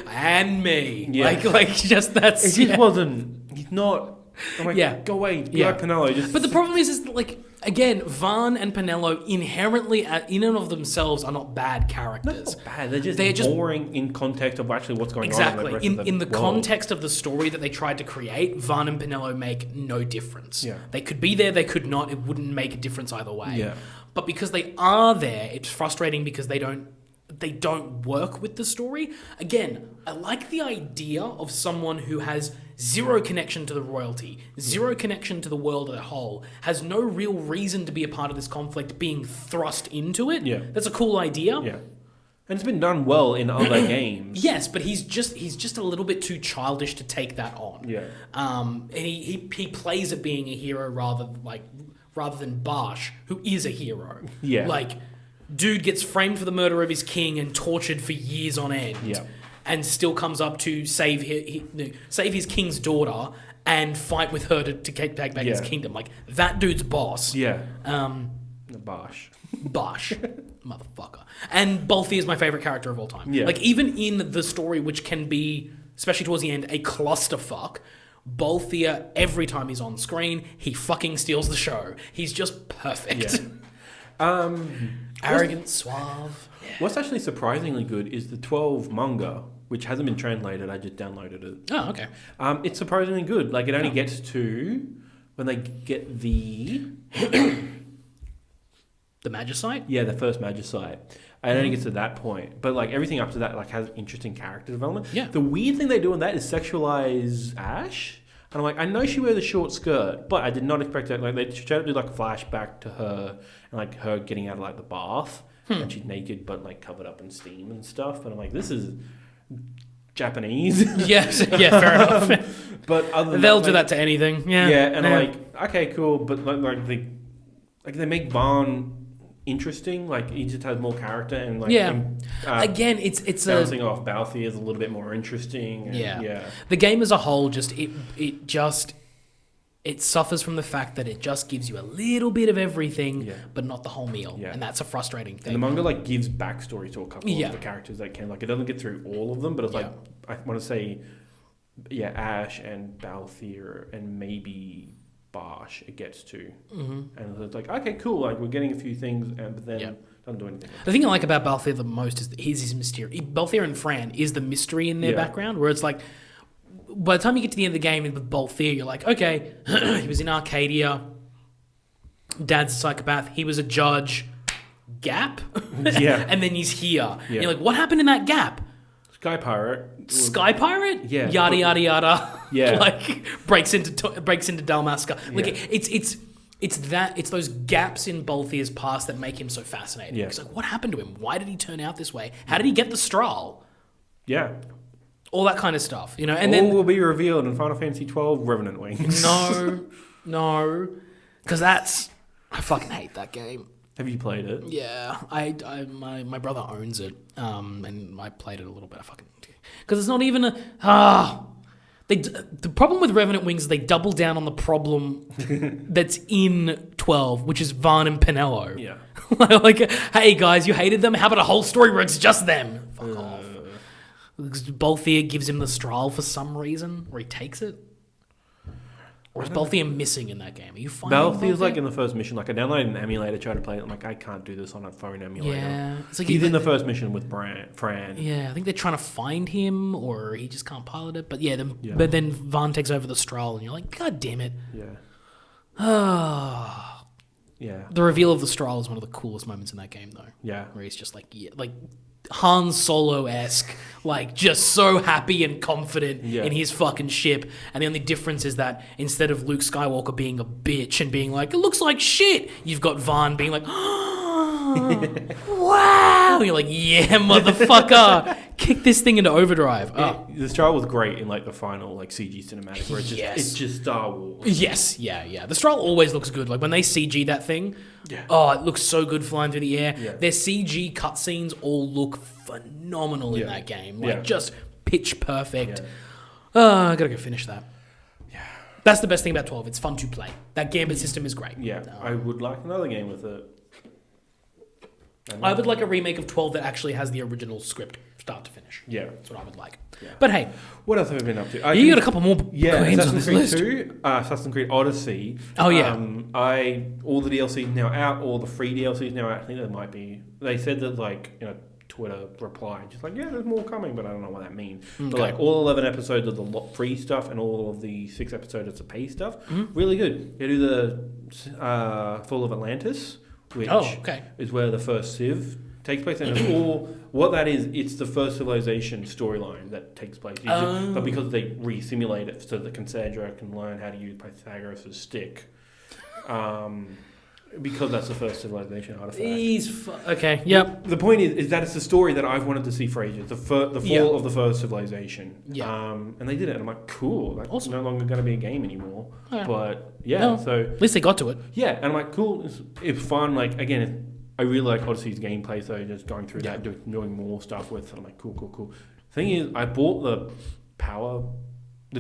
and me. Yeah. Like just that's. It just wasn't. He's not. I'm like, go away, be like Pinello. But the problem is like, again, Vaughn and Pinello inherently, in and of themselves, are not bad characters. Not bad. They're just boring in context of actually what's going on. Exactly. In the context of the story that they tried to create, Vaughn and Pinello make no difference. Yeah. They could be there, they could not. It wouldn't make a difference either way. Yeah. But because they are there, it's frustrating because they don't work with the story. Again, I like the idea of someone who has zero connection to the royalty, zero connection to the world as a whole, has no real reason to be a part of this conflict, being thrust into it. Yeah. That's a cool idea. Yeah. And it's been done well in other games. Yes, but he's just a little bit too childish to take that on. Yeah. And he plays at being a hero rather than Bash, who is a hero. Yeah. Like, dude gets framed for the murder of his king and tortured for years on end. Yeah. And still comes up to save his king's daughter and fight with her to take back his kingdom. Like, that dude's boss. Yeah. Bash. Motherfucker. And Balthier is my favorite character of all time. Yeah. Like, even in the story, which can be, especially towards the end, a clusterfuck, Balthier, every time he's on screen, he fucking steals the show. He's just perfect. Yeah. Arrogant, suave. Yeah. What's actually surprisingly good is the 12 manga, which hasn't been translated. I just downloaded it. Oh, okay. It's surprisingly good. Like, it only gets to when they get the Magicite? Yeah, the first Magicite. It only gets to that point. But, like, everything up to that, like, has interesting character development. Yeah. The weird thing they do in that is sexualize Ash. And I'm like, I know she wears a short skirt, but I did not expect that. Like, they tried to do, like, a flashback to her and, like, her getting out of, like, the bath. And she's naked, but, like, covered up in steam and stuff. And I'm like, this is Japanese. Yes, yeah, fair enough. But other than they'll do that to anything. Yeah. Yeah, and I'm like, okay, cool. But, they make Vaughn interesting. Like, he just has more character and, like, again, it's bouncing off Balthier is a little bit more interesting. And, the game as a whole it suffers from the fact that it just gives you a little bit of everything, but not the whole meal, and that's a frustrating thing. And the manga, like, gives backstory to a couple of the characters that can, like, it doesn't get through all of them, but it's like, I want to say, Ash and Balthier and maybe Bash it gets to, and it's like, okay, cool, like, we're getting a few things, but then doesn't do anything. The thing I like about Balthier the most is his mystery. Balthier and Fran is the mystery in their background, where it's like, by the time you get to the end of the game with Balthier, you're like, okay, he was in Arcadia, dad's a psychopath, he was a judge, gap. Yeah. And then he's here. Yeah. You're like, what happened in that gap? Sky Pirate. Sky Pirate? Yeah. Yada yada yada. Yeah. Like breaks into Dalmasca. Like Yeah. it's those gaps in Balthier's past that make him so fascinating. Yeah. It's like, what happened to him? Why did he turn out this way? How did he get the Strahl? Yeah. All that kind of stuff, you know. And All then will be revealed in Final Fantasy 12 Revenant Wings. no, because I fucking hate that game. Have you played it? Yeah, my brother owns it, and I played it a little bit. I fucking because it's not even the problem with Revenant Wings is they double down on the problem that's in 12, which is Varn and Pinello. Yeah. Like, hey guys, you hated them. How about a whole story where it's just them? Fuck off. Balthier gives him the Strahl for some reason, or he takes it. Or is Balthier missing in that game? Are you finding Balthier's like in the first mission. Like I downloaded an emulator, tried to play it. I'm like, I can't do this on a phone emulator. Yeah, it's like he's in the first mission with Fran. Yeah, I think they're trying to find him, or he just can't pilot it. But but then Varn takes over the Strahl, and you're like, God damn it! Yeah. Yeah. The reveal of the Strahl is one of the coolest moments in that game, though. Yeah. Where he's just like, like Han Solo-esque, like just so happy and confident in his fucking ship. And the only difference is that instead of Luke Skywalker being a bitch and being like, it looks like shit, you've got Varn being like, wow. And you're like, yeah, motherfucker. Kick this thing into overdrive. The Strahl was great in like the final like CG cinematic where it's just Star Wars. Yes, yeah. The Strahl always looks good. Like when they CG that thing, it looks so good flying through the air. Yeah. Their CG cutscenes all look phenomenal in that game. Like just pitch perfect. I gotta go finish that. Yeah. That's the best thing about 12. It's fun to play. That gambit system is great. Yeah. I would like another game with it. I would like a remake of 12 that actually has the original script start to finish. Yeah. That's what I would like. Yeah. But hey. What else have we been up to? You got a couple more games on this list. Assassin's Creed Odyssey. Oh, yeah. All the DLCs now out, all the free DLCs now out. I think there might be... They said that, like, you know, Twitter replied, just like, yeah, there's more coming, but I don't know what that means. Okay. But, like, all 11 episodes of the free stuff and all of the 6 episodes of the pay stuff, really good. You do the Fall of Atlantis, which is where the first Civ takes place, and it's all what that is. It's the first civilization storyline that takes place, but because they re-simulate it so that Cassandra can learn how to use Pythagoras' stick, because that's the first civilization artifact. Okay. Yep. The point is that it's the story that I've wanted to see for ages. The fall of the first civilization. Yeah. And they did it, and I'm like, cool. That's awesome. No longer going to be a game anymore. Right. But so at least they got to it. Yeah, and I'm like, cool. It's fun. Like again. I really like Odyssey's gameplay, so just going through that, doing more stuff with. I'm like, cool. Thing is, I bought the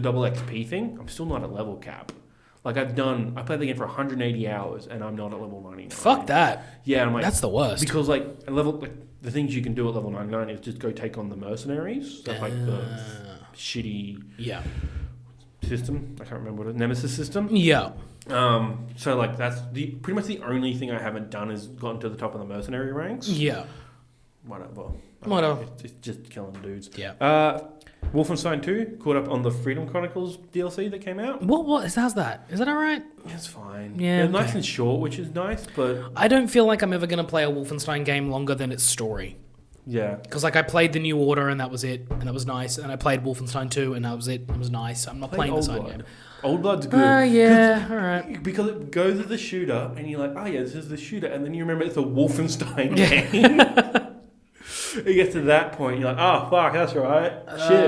double XP thing. I'm still not at level cap. Like I played the game for 180 hours, and I'm not at level 99. Fuck that. Yeah, I'm like, that's the worst. Because the things you can do at level 99 is just go take on the mercenaries. That's like the shitty system. I can't remember what it is. Nemesis system. Yeah. So like that's pretty much the only thing I haven't done is gotten to the top of the mercenary ranks. Yeah. Whatever. It's just killing dudes. Yeah. Wolfenstein 2 caught up on the Freedom Chronicles DLC that came out. How's that? Is that all right? It's fine. Yeah. It's nice and short, which is nice, but I don't feel like I'm ever going to play a Wolfenstein game longer than its story. Yeah. Because like I played the New Order and that was it, and that was nice, and I played Wolfenstein 2 and that was it. It was nice. I'm not playing the side game. Old Blood's good. Yeah, all right. Because it goes with the shooter, and you're like, oh yeah, this is the shooter, and then you remember it's a Wolfenstein game. You get to that point, you're like, oh fuck, that's right. Shit.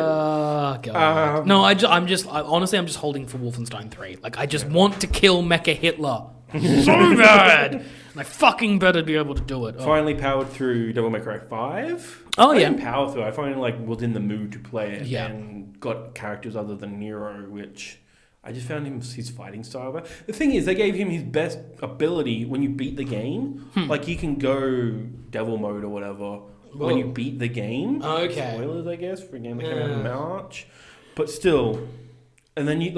God. No, I'm just honestly, I'm just holding for Wolfenstein 3. Like, I just want to kill Mecha Hitler so bad. And I fucking better be able to do it. Finally powered through Devil May Cry 5. Oh, I yeah. didn't power through. I finally was in the mood to play it and got characters other than Nero, which I just found his fighting style. The thing is, they gave him his best ability when you beat the game. Like, he can go devil mode or whatever when you beat the game. Okay. Spoilers, I guess, for a game that came out in March. But still, and then you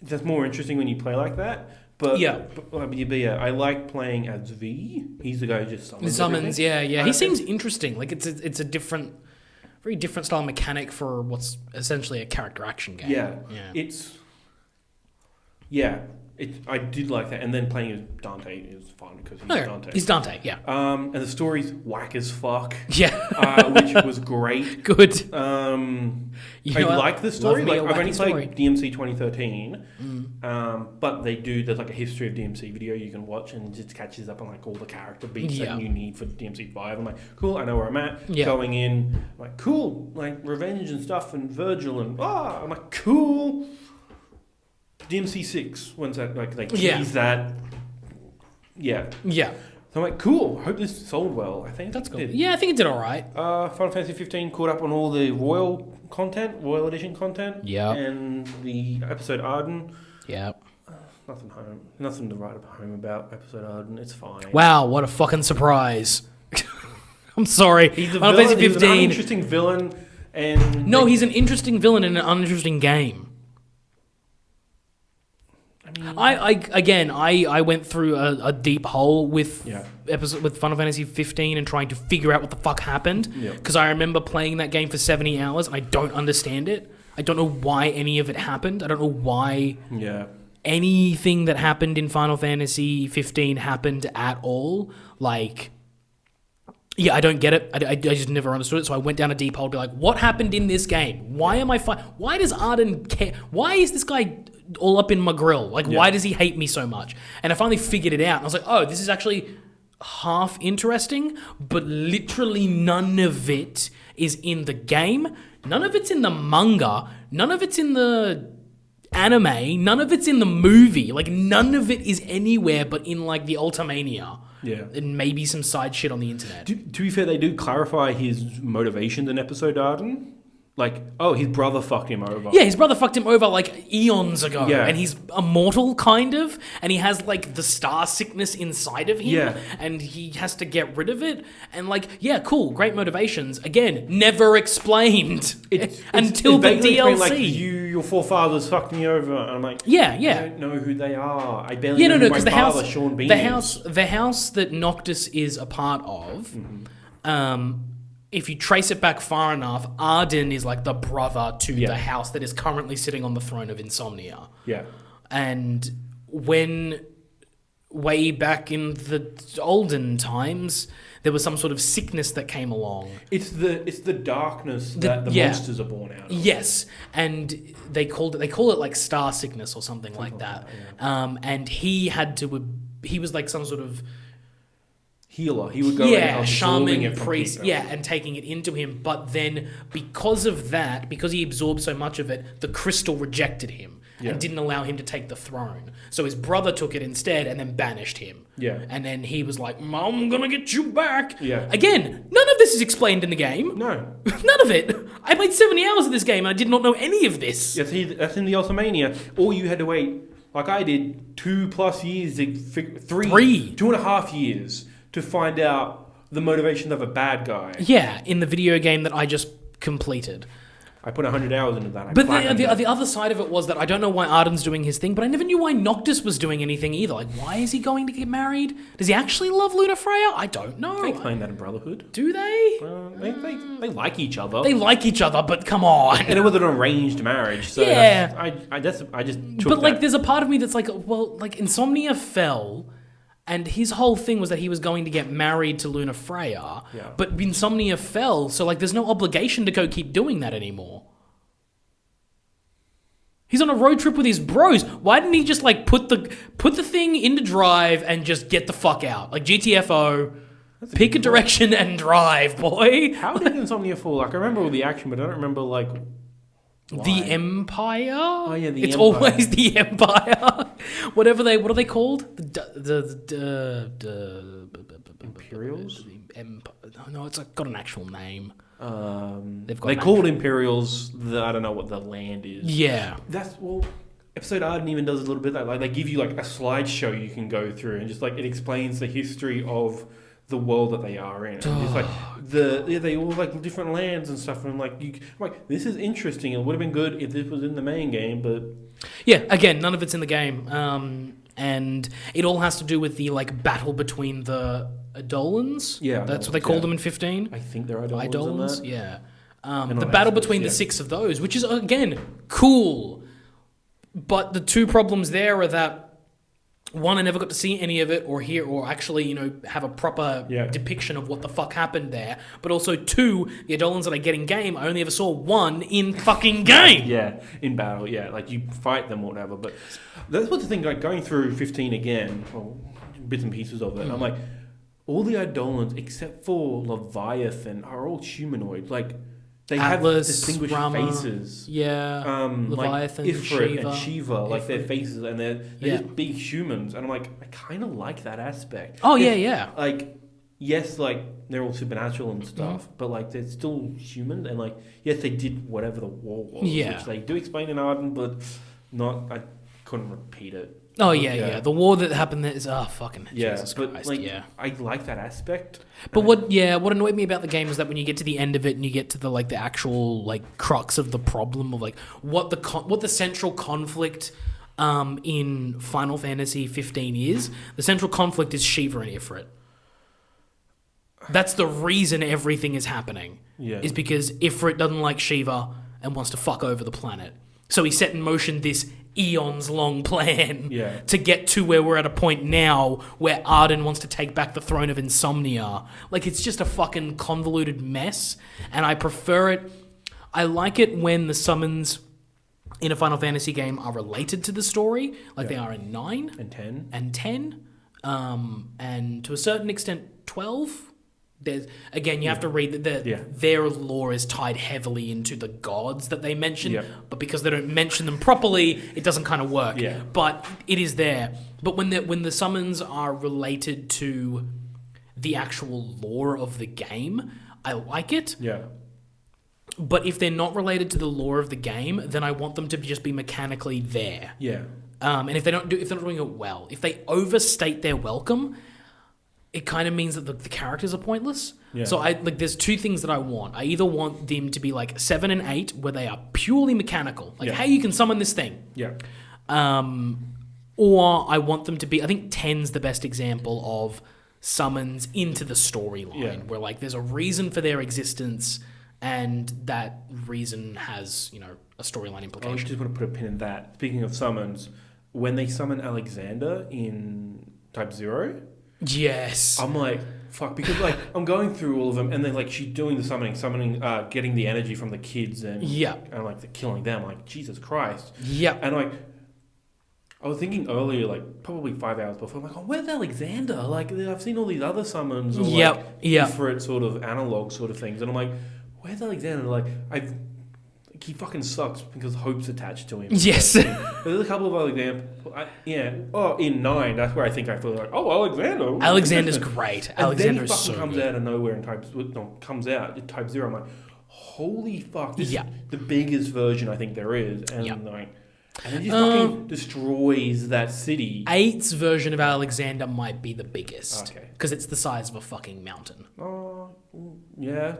that's more interesting when you play like that. But I like playing as V. He's the guy who just summons. Yeah. He seems interesting. Like it's a different, very different style mechanic for what's essentially a character action game. Yeah. I did like that, and then playing as Dante is fun because he's Dante. He's Dante, yeah. And the story's whack as fuck. Yeah. Which was great. Good. I like the story. Like I've only played DMC 2013, but there's like a history of DMC video you can watch, and it just catches up on like all the character beats that you need for DMC 5. I'm like, cool, I know where I'm at. Going in, I'm like, cool, like revenge and stuff, and Virgil, and I'm like, cool. DMC 6, when's that? Like they tease that. Yeah. Yeah. So I'm like, cool. Hope this sold well. I think that's cool. Did. Yeah, I think it did all right. Final Fantasy 15 caught up on all the Royal Edition content. Yeah. And the episode Arden. Yeah. Nothing to write home about episode Arden. It's fine. Wow, what a fucking surprise. I'm sorry. He's a villain. Fantasy 15. He's an uninteresting villain. And no, he's an interesting villain in an uninteresting game. I went through a deep hole with Final Fantasy 15 and trying to figure out what the fuck happened, because I remember playing that game for 70 hours and I don't understand it. I don't know why any of it happened. I don't know why anything that happened in Final Fantasy 15 happened at all. Like, I don't get it. I just never understood it. So I went down a deep hole to be like, what happened in this game? Why am I Why does Arden care? Why is this guy all up in my grill? Like, why does he hate me so much? And I finally figured it out. And I was like, oh, this is actually half interesting, but literally none of it is in the game. None of it's in the manga. None of it's in the anime. None of it's in the movie. Like, none of it is anywhere but in, like, the Ultimania. Yeah. And maybe some side shit on the internet. To be fair, they do clarify his motivations in episode Arden. Like, his brother fucked him over. Yeah, his brother fucked him over like eons ago. Yeah. And he's immortal, kind of. And he has like the star sickness inside of him. Yeah. And he has to get rid of it. And like, cool, great motivations. Again, never explained until the DLC. Like, your forefathers fucked me over. And I'm like, I don't know who they are. I barely know who my father, Sean Bean, is. The house that Noctis is a part of, if you trace it back far enough, Arden is like the brother to the house that is currently sitting on the throne of Insomnia. Yeah. And way back in the olden times, there was some sort of sickness that came along. It's the darkness that the monsters are born out of. Yes, and they call it like star sickness or something like that. And he was like some sort of healer. He would go and shaman, priest, and taking it into him. But then because of that, because he absorbed so much of it, the crystal rejected him and didn't allow him to take the throne. So his brother took it instead and then banished him. Yeah. And then he was like, I'm gonna get you back. Yeah. Again, none of this is explained in the game. No. None of it. I played 70 hours of this game and I did not know any of this. Yeah, that's in the Ultimania. Or you had to wait, like I did, 2+ years, 2.5 years to find out the motivation of a bad guy. Yeah, in the video game that I just completed. I put 100 hours into that. But the other side of it was that I don't know why Arden's doing his thing, but I never knew why Noctis was doing anything either. Like, why is he going to get married? Does he actually love Luna Freya? I don't know. They claim that in Brotherhood. Do they? They like each other. They like each other, but come on. And it was an arranged marriage. So I just took But like, there's a part of me that's like, well, like Insomnia fell. And his whole thing was that he was going to get married to Luna Freya, but Insomnia fell, so like there's no obligation to go keep doing that anymore. He's on a road trip with his bros. Why didn't he just like put the thing into drive and just get the fuck out? Like GTFO, pick a direction and drive, boy. How did Insomnia fall? Like I remember all the action, but I don't remember like why? The Empire? Oh yeah, it's Empire. Always the Empire. what are they called? The Imperials? No, it's got an actual name. They called Imperials. I don't know what the land is. Yeah, Episode Arden even does a little bit of that. Like they give you like a slideshow you can go through, and just like it explains the history of the world that they are in. And it's like they all like different lands and stuff, and like this is interesting. It would have been good if this was in the main game, but again, none of it's in the game, and it all has to do with the like battle between the Eidolons. Yeah, that's what they call them in 15. I think they're Eidolons. Yeah, the battle between the 6 of those, which is again cool, but the two problems there are that one, I never got to see any of it or hear or actually, have a proper depiction of what the fuck happened there. But also, two, the Eidolons that I get in game, I only ever saw one in fucking game. Yeah, in battle, yeah. Like, you fight them or whatever. But that's what the thing, like, going through 15 again, or bits and pieces of it, I'm like, all the Eidolons, except for Leviathan, are all humanoid. Like, they Atlas, have distinguished Rama, faces. Yeah, Leviathan, like Ifrit Shiva. and Shiva, like their faces, and they're just big humans. And I'm like, I kind of like that aspect. Oh, yeah. Like, yes, like, they're all supernatural and stuff, but, like, they're still human. And, like, yes, they did whatever the war was, which they do explain in Arden, but I couldn't repeat it. Oh, yeah. The war that happened there is, fucking Jesus Christ, like, I like that aspect. But what annoyed me about the game is that when you get to the end of it and you get to the, like, the actual, like, crux of the problem of, like, what the central conflict in Final Fantasy 15 is, the central conflict is Shiva and Ifrit. That's the reason everything is happening. Yeah. Is because Ifrit doesn't like Shiva and wants to fuck over the planet. So he set in motion this eons-long plan to get to where we're at a point now where Arden wants to take back the throne of Insomnia. Like, it's just a fucking convoluted mess, and I prefer it. I like it when the summons in a Final Fantasy game are related to the story, like they are in 9 and 10 and to a certain extent 12. There's, again, you have to read that their lore is tied heavily into the gods that they mention, but because they don't mention them properly, it doesn't kind of work. Yeah. But it is there. But when the summons are related to the actual lore of the game, I like it. Yeah. But if they're not related to the lore of the game, then I want them to just be mechanically there. Yeah. And if they're not doing it well, if they overstate their welcome, it kind of means that the characters are pointless. Yeah. So there's two things that I want. I either want them to be like 7 and 8, where they are purely mechanical, like hey, you can summon this thing. Yeah. Or I want them to be. I think 10's the best example of summons into the storyline, where like there's a reason for their existence, and that reason has a storyline implication. I just want to put a pin in that. Speaking of summons, when they summon Alexander in Type 0. Yes. I'm like, fuck, because like I'm going through all of them, and then like she's doing the summoning, getting the energy from the kids, and like the killing them. Like, Jesus Christ. Yeah. And like, I was thinking earlier, like probably 5 hours before, I'm like, oh, where's Alexander? Like, I've seen all these other summons, or like different sort of analog sort of things, and I'm like, where's Alexander? Like, he fucking sucks because hope's attached to him. Yes. There's a couple of other examples. In 9, that's where I think I feel like, Alexander. Alexander's great. Alexander is so good. Comes out of nowhere in Type 0. I'm like, holy fuck, this is the biggest version I think there is. And and he just fucking destroys that city. 8's version of Alexander might be the biggest. Okay. Because it's the size of a fucking mountain. Yeah.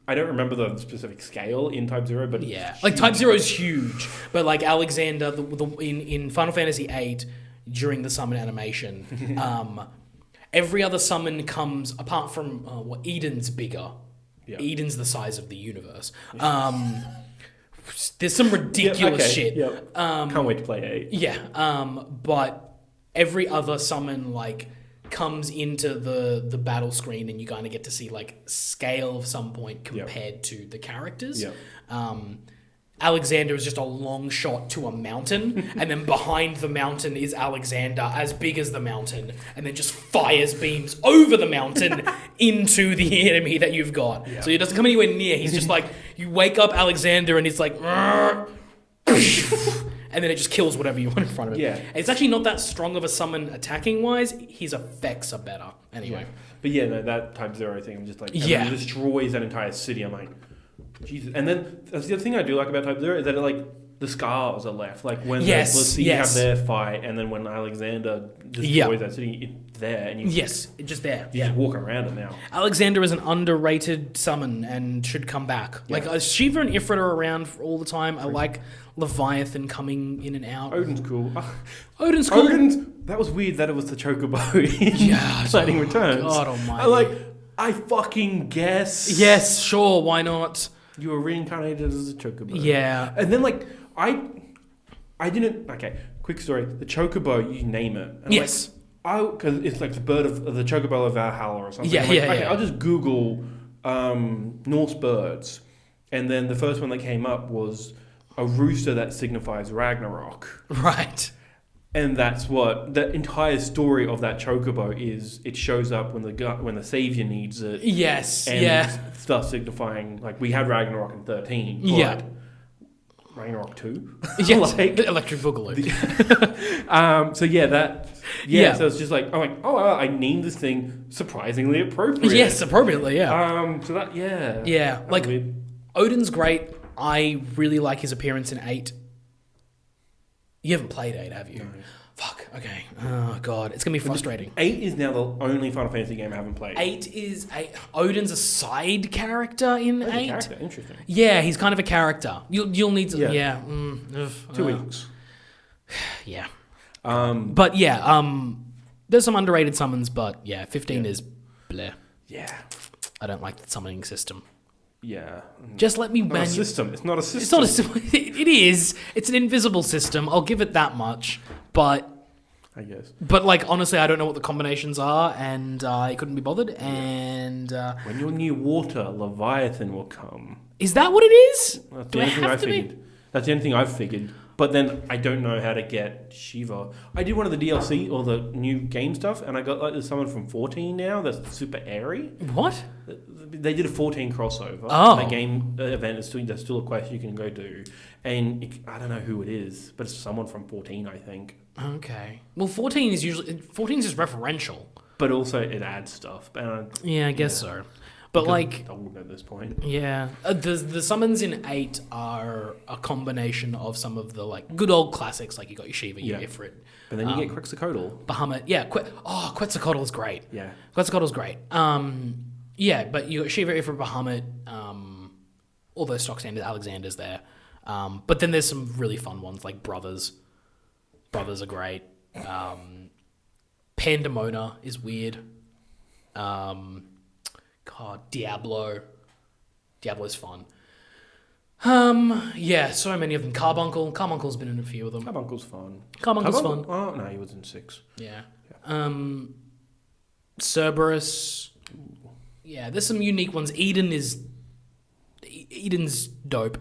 I don't remember the specific scale in Type 0, but like Type 0 is huge, but like Alexander in Final Fantasy 8 during the summon animation, every other summon comes apart from Eden's bigger. Yeah. Eden's the size of the universe. There's some ridiculous shit. Yep. Can't wait to play 8. Yeah, but every other summon comes into the battle screen, and you kind of get to see scale of some point compared to the characters. Alexander is just a long shot to a mountain, and then behind the mountain is Alexander, as big as the mountain, and then just fires beams over the mountain into the enemy that you've got. Yeah. So he doesn't come anywhere near. He's just you wake up Alexander, and he's like, and then it just kills whatever you want in front of him. Yeah. It's actually not that strong of a summon attacking-wise. His effects are better. Anyway. Yeah. But that Type 0 thing, I'm just like... He destroys that entire city. I'm like, Jesus. And then that's the other thing I do like about Type 0 is that the scars are left. Like when let's see you have their fight, and then when Alexander destroys that city, it's there. And it's just there. You just walk around it now. Alexander is an underrated summon and should come back. Yeah. Shiva and Ifrit are around all the time. I like Leviathan coming in and out. Odin's cool. Odin's cool. That was weird that it was the Chocobo in Lightning Returns. God almighty. I fucking guess. Yes, sure, why not? You were reincarnated as a Chocobo. Yeah. And then I didn't... Okay, quick story. The chocobo, you name it. And yes. Because it's like the bird of the chocobo of Valhalla or something. Yeah, Okay, I'll just Google Norse birds. And then the first one that came up was a rooster that signifies Ragnarok. Right. And that's what the entire story of that chocobo is. It shows up when the savior needs it. Yes. And stuff signifying, like, we had Ragnarok in 13. Yeah. Ragnarok 2? Yes. The Electric Boogaloo. So so it's just like, I'm like, I named this thing surprisingly appropriate. Yes, appropriately, yeah. Yeah. Like, weird. Odin's great. I really like his appearance in 8. You haven't played 8, have you? No. Fuck, okay. Oh, God. It's going to be frustrating. 8 is now the only Final Fantasy game I haven't played. 8. Odin's a side character in 8. Character? Interesting. Yeah, he's kind of a character. You'll need to... Yeah. 2 weeks. Yeah. But yeah, there's some underrated summons, but yeah, 15 is bleh. Yeah. I don't like the summoning system. Yeah. Just let me... It's not a system. It's not a system. It's not a system. It is. It's an invisible system. I'll give it that much. But... I guess. But, like, honestly, I don't know what the combinations are, and I couldn't be bothered, and... when you're near water, Leviathan will come. Is that what it is? That's the only thing I figured. That's the only thing I've figured. But then I don't know how to get Shiva. I did one of the DLC or the new game stuff, and I got like someone from 14 now that's super airy. What? They did a 14 crossover. Oh. The game event is still a quest you can go do. And I don't know who it is, but it's someone from 14, I think. Okay. Well, 14 is just referential. But also it adds stuff. Yeah, I guess so. But like, old at this point. Yeah, the summons in 8 are a combination of some of the like good old classics, like you got your Shiva, your Ifrit. But then you get Quetzalcoatl. Bahamut, yeah. Quetzalcoatl is great. Yeah, Quetzalcoatl's great. Yeah, but you got Shiva, Ifrit, Bahamut, all those stock standard Alexander's there. But then there's some really fun ones like Brothers. Brothers are great. Pandemona is weird. God, Diablo's fun. Yeah, so many of them. Carbuncle's been in a few of them. Carbuncle's fun. Carbuncle's fun. Oh, no, he was in 6. Yeah. Cerberus. Yeah, there's some unique ones. Eden's dope.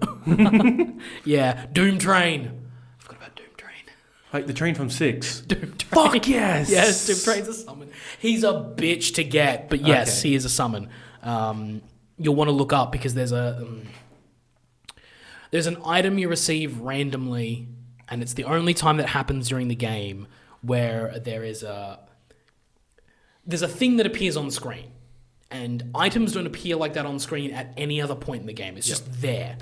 Yeah, Doom Train. I forgot about Doom Train. Like the train from 6. Doom Train. Fuck yes! Yes, Doom Train's a summon. He's a bitch to get, but yes, he is a summon. You'll want to look up because there's an item you receive randomly, and it's the only time that happens during the game where there's a thing that appears on screen, and items don't appear like that on screen at any other point in the game. It's just there,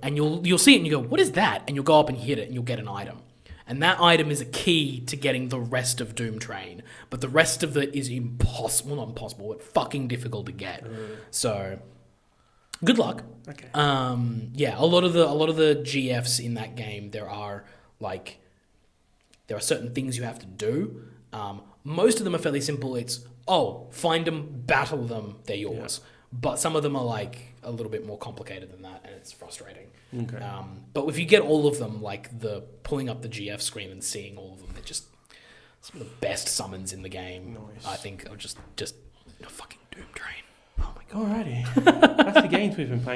and you'll see it and you go, "What is that?" And you'll go up and hit it, and you'll get an item. And that item is a key to getting the rest of Doom Train. But the rest of it is impossible. Well, not impossible, but fucking difficult to get. So, good luck. Okay. Yeah, a lot of the GFs in that game, there are certain things you have to do. Most of them are fairly simple. It's, find them, battle them, they're yours. Yeah. But some of them are like a little bit more complicated than that, and it's frustrating. Okay. But if you get all of them, like the pulling up the GF screen and seeing all of them, they're just some of the best summons in the game. Nice. I think are just a fucking Doom Train. Oh my god. Alrighty. That's the games we've been playing.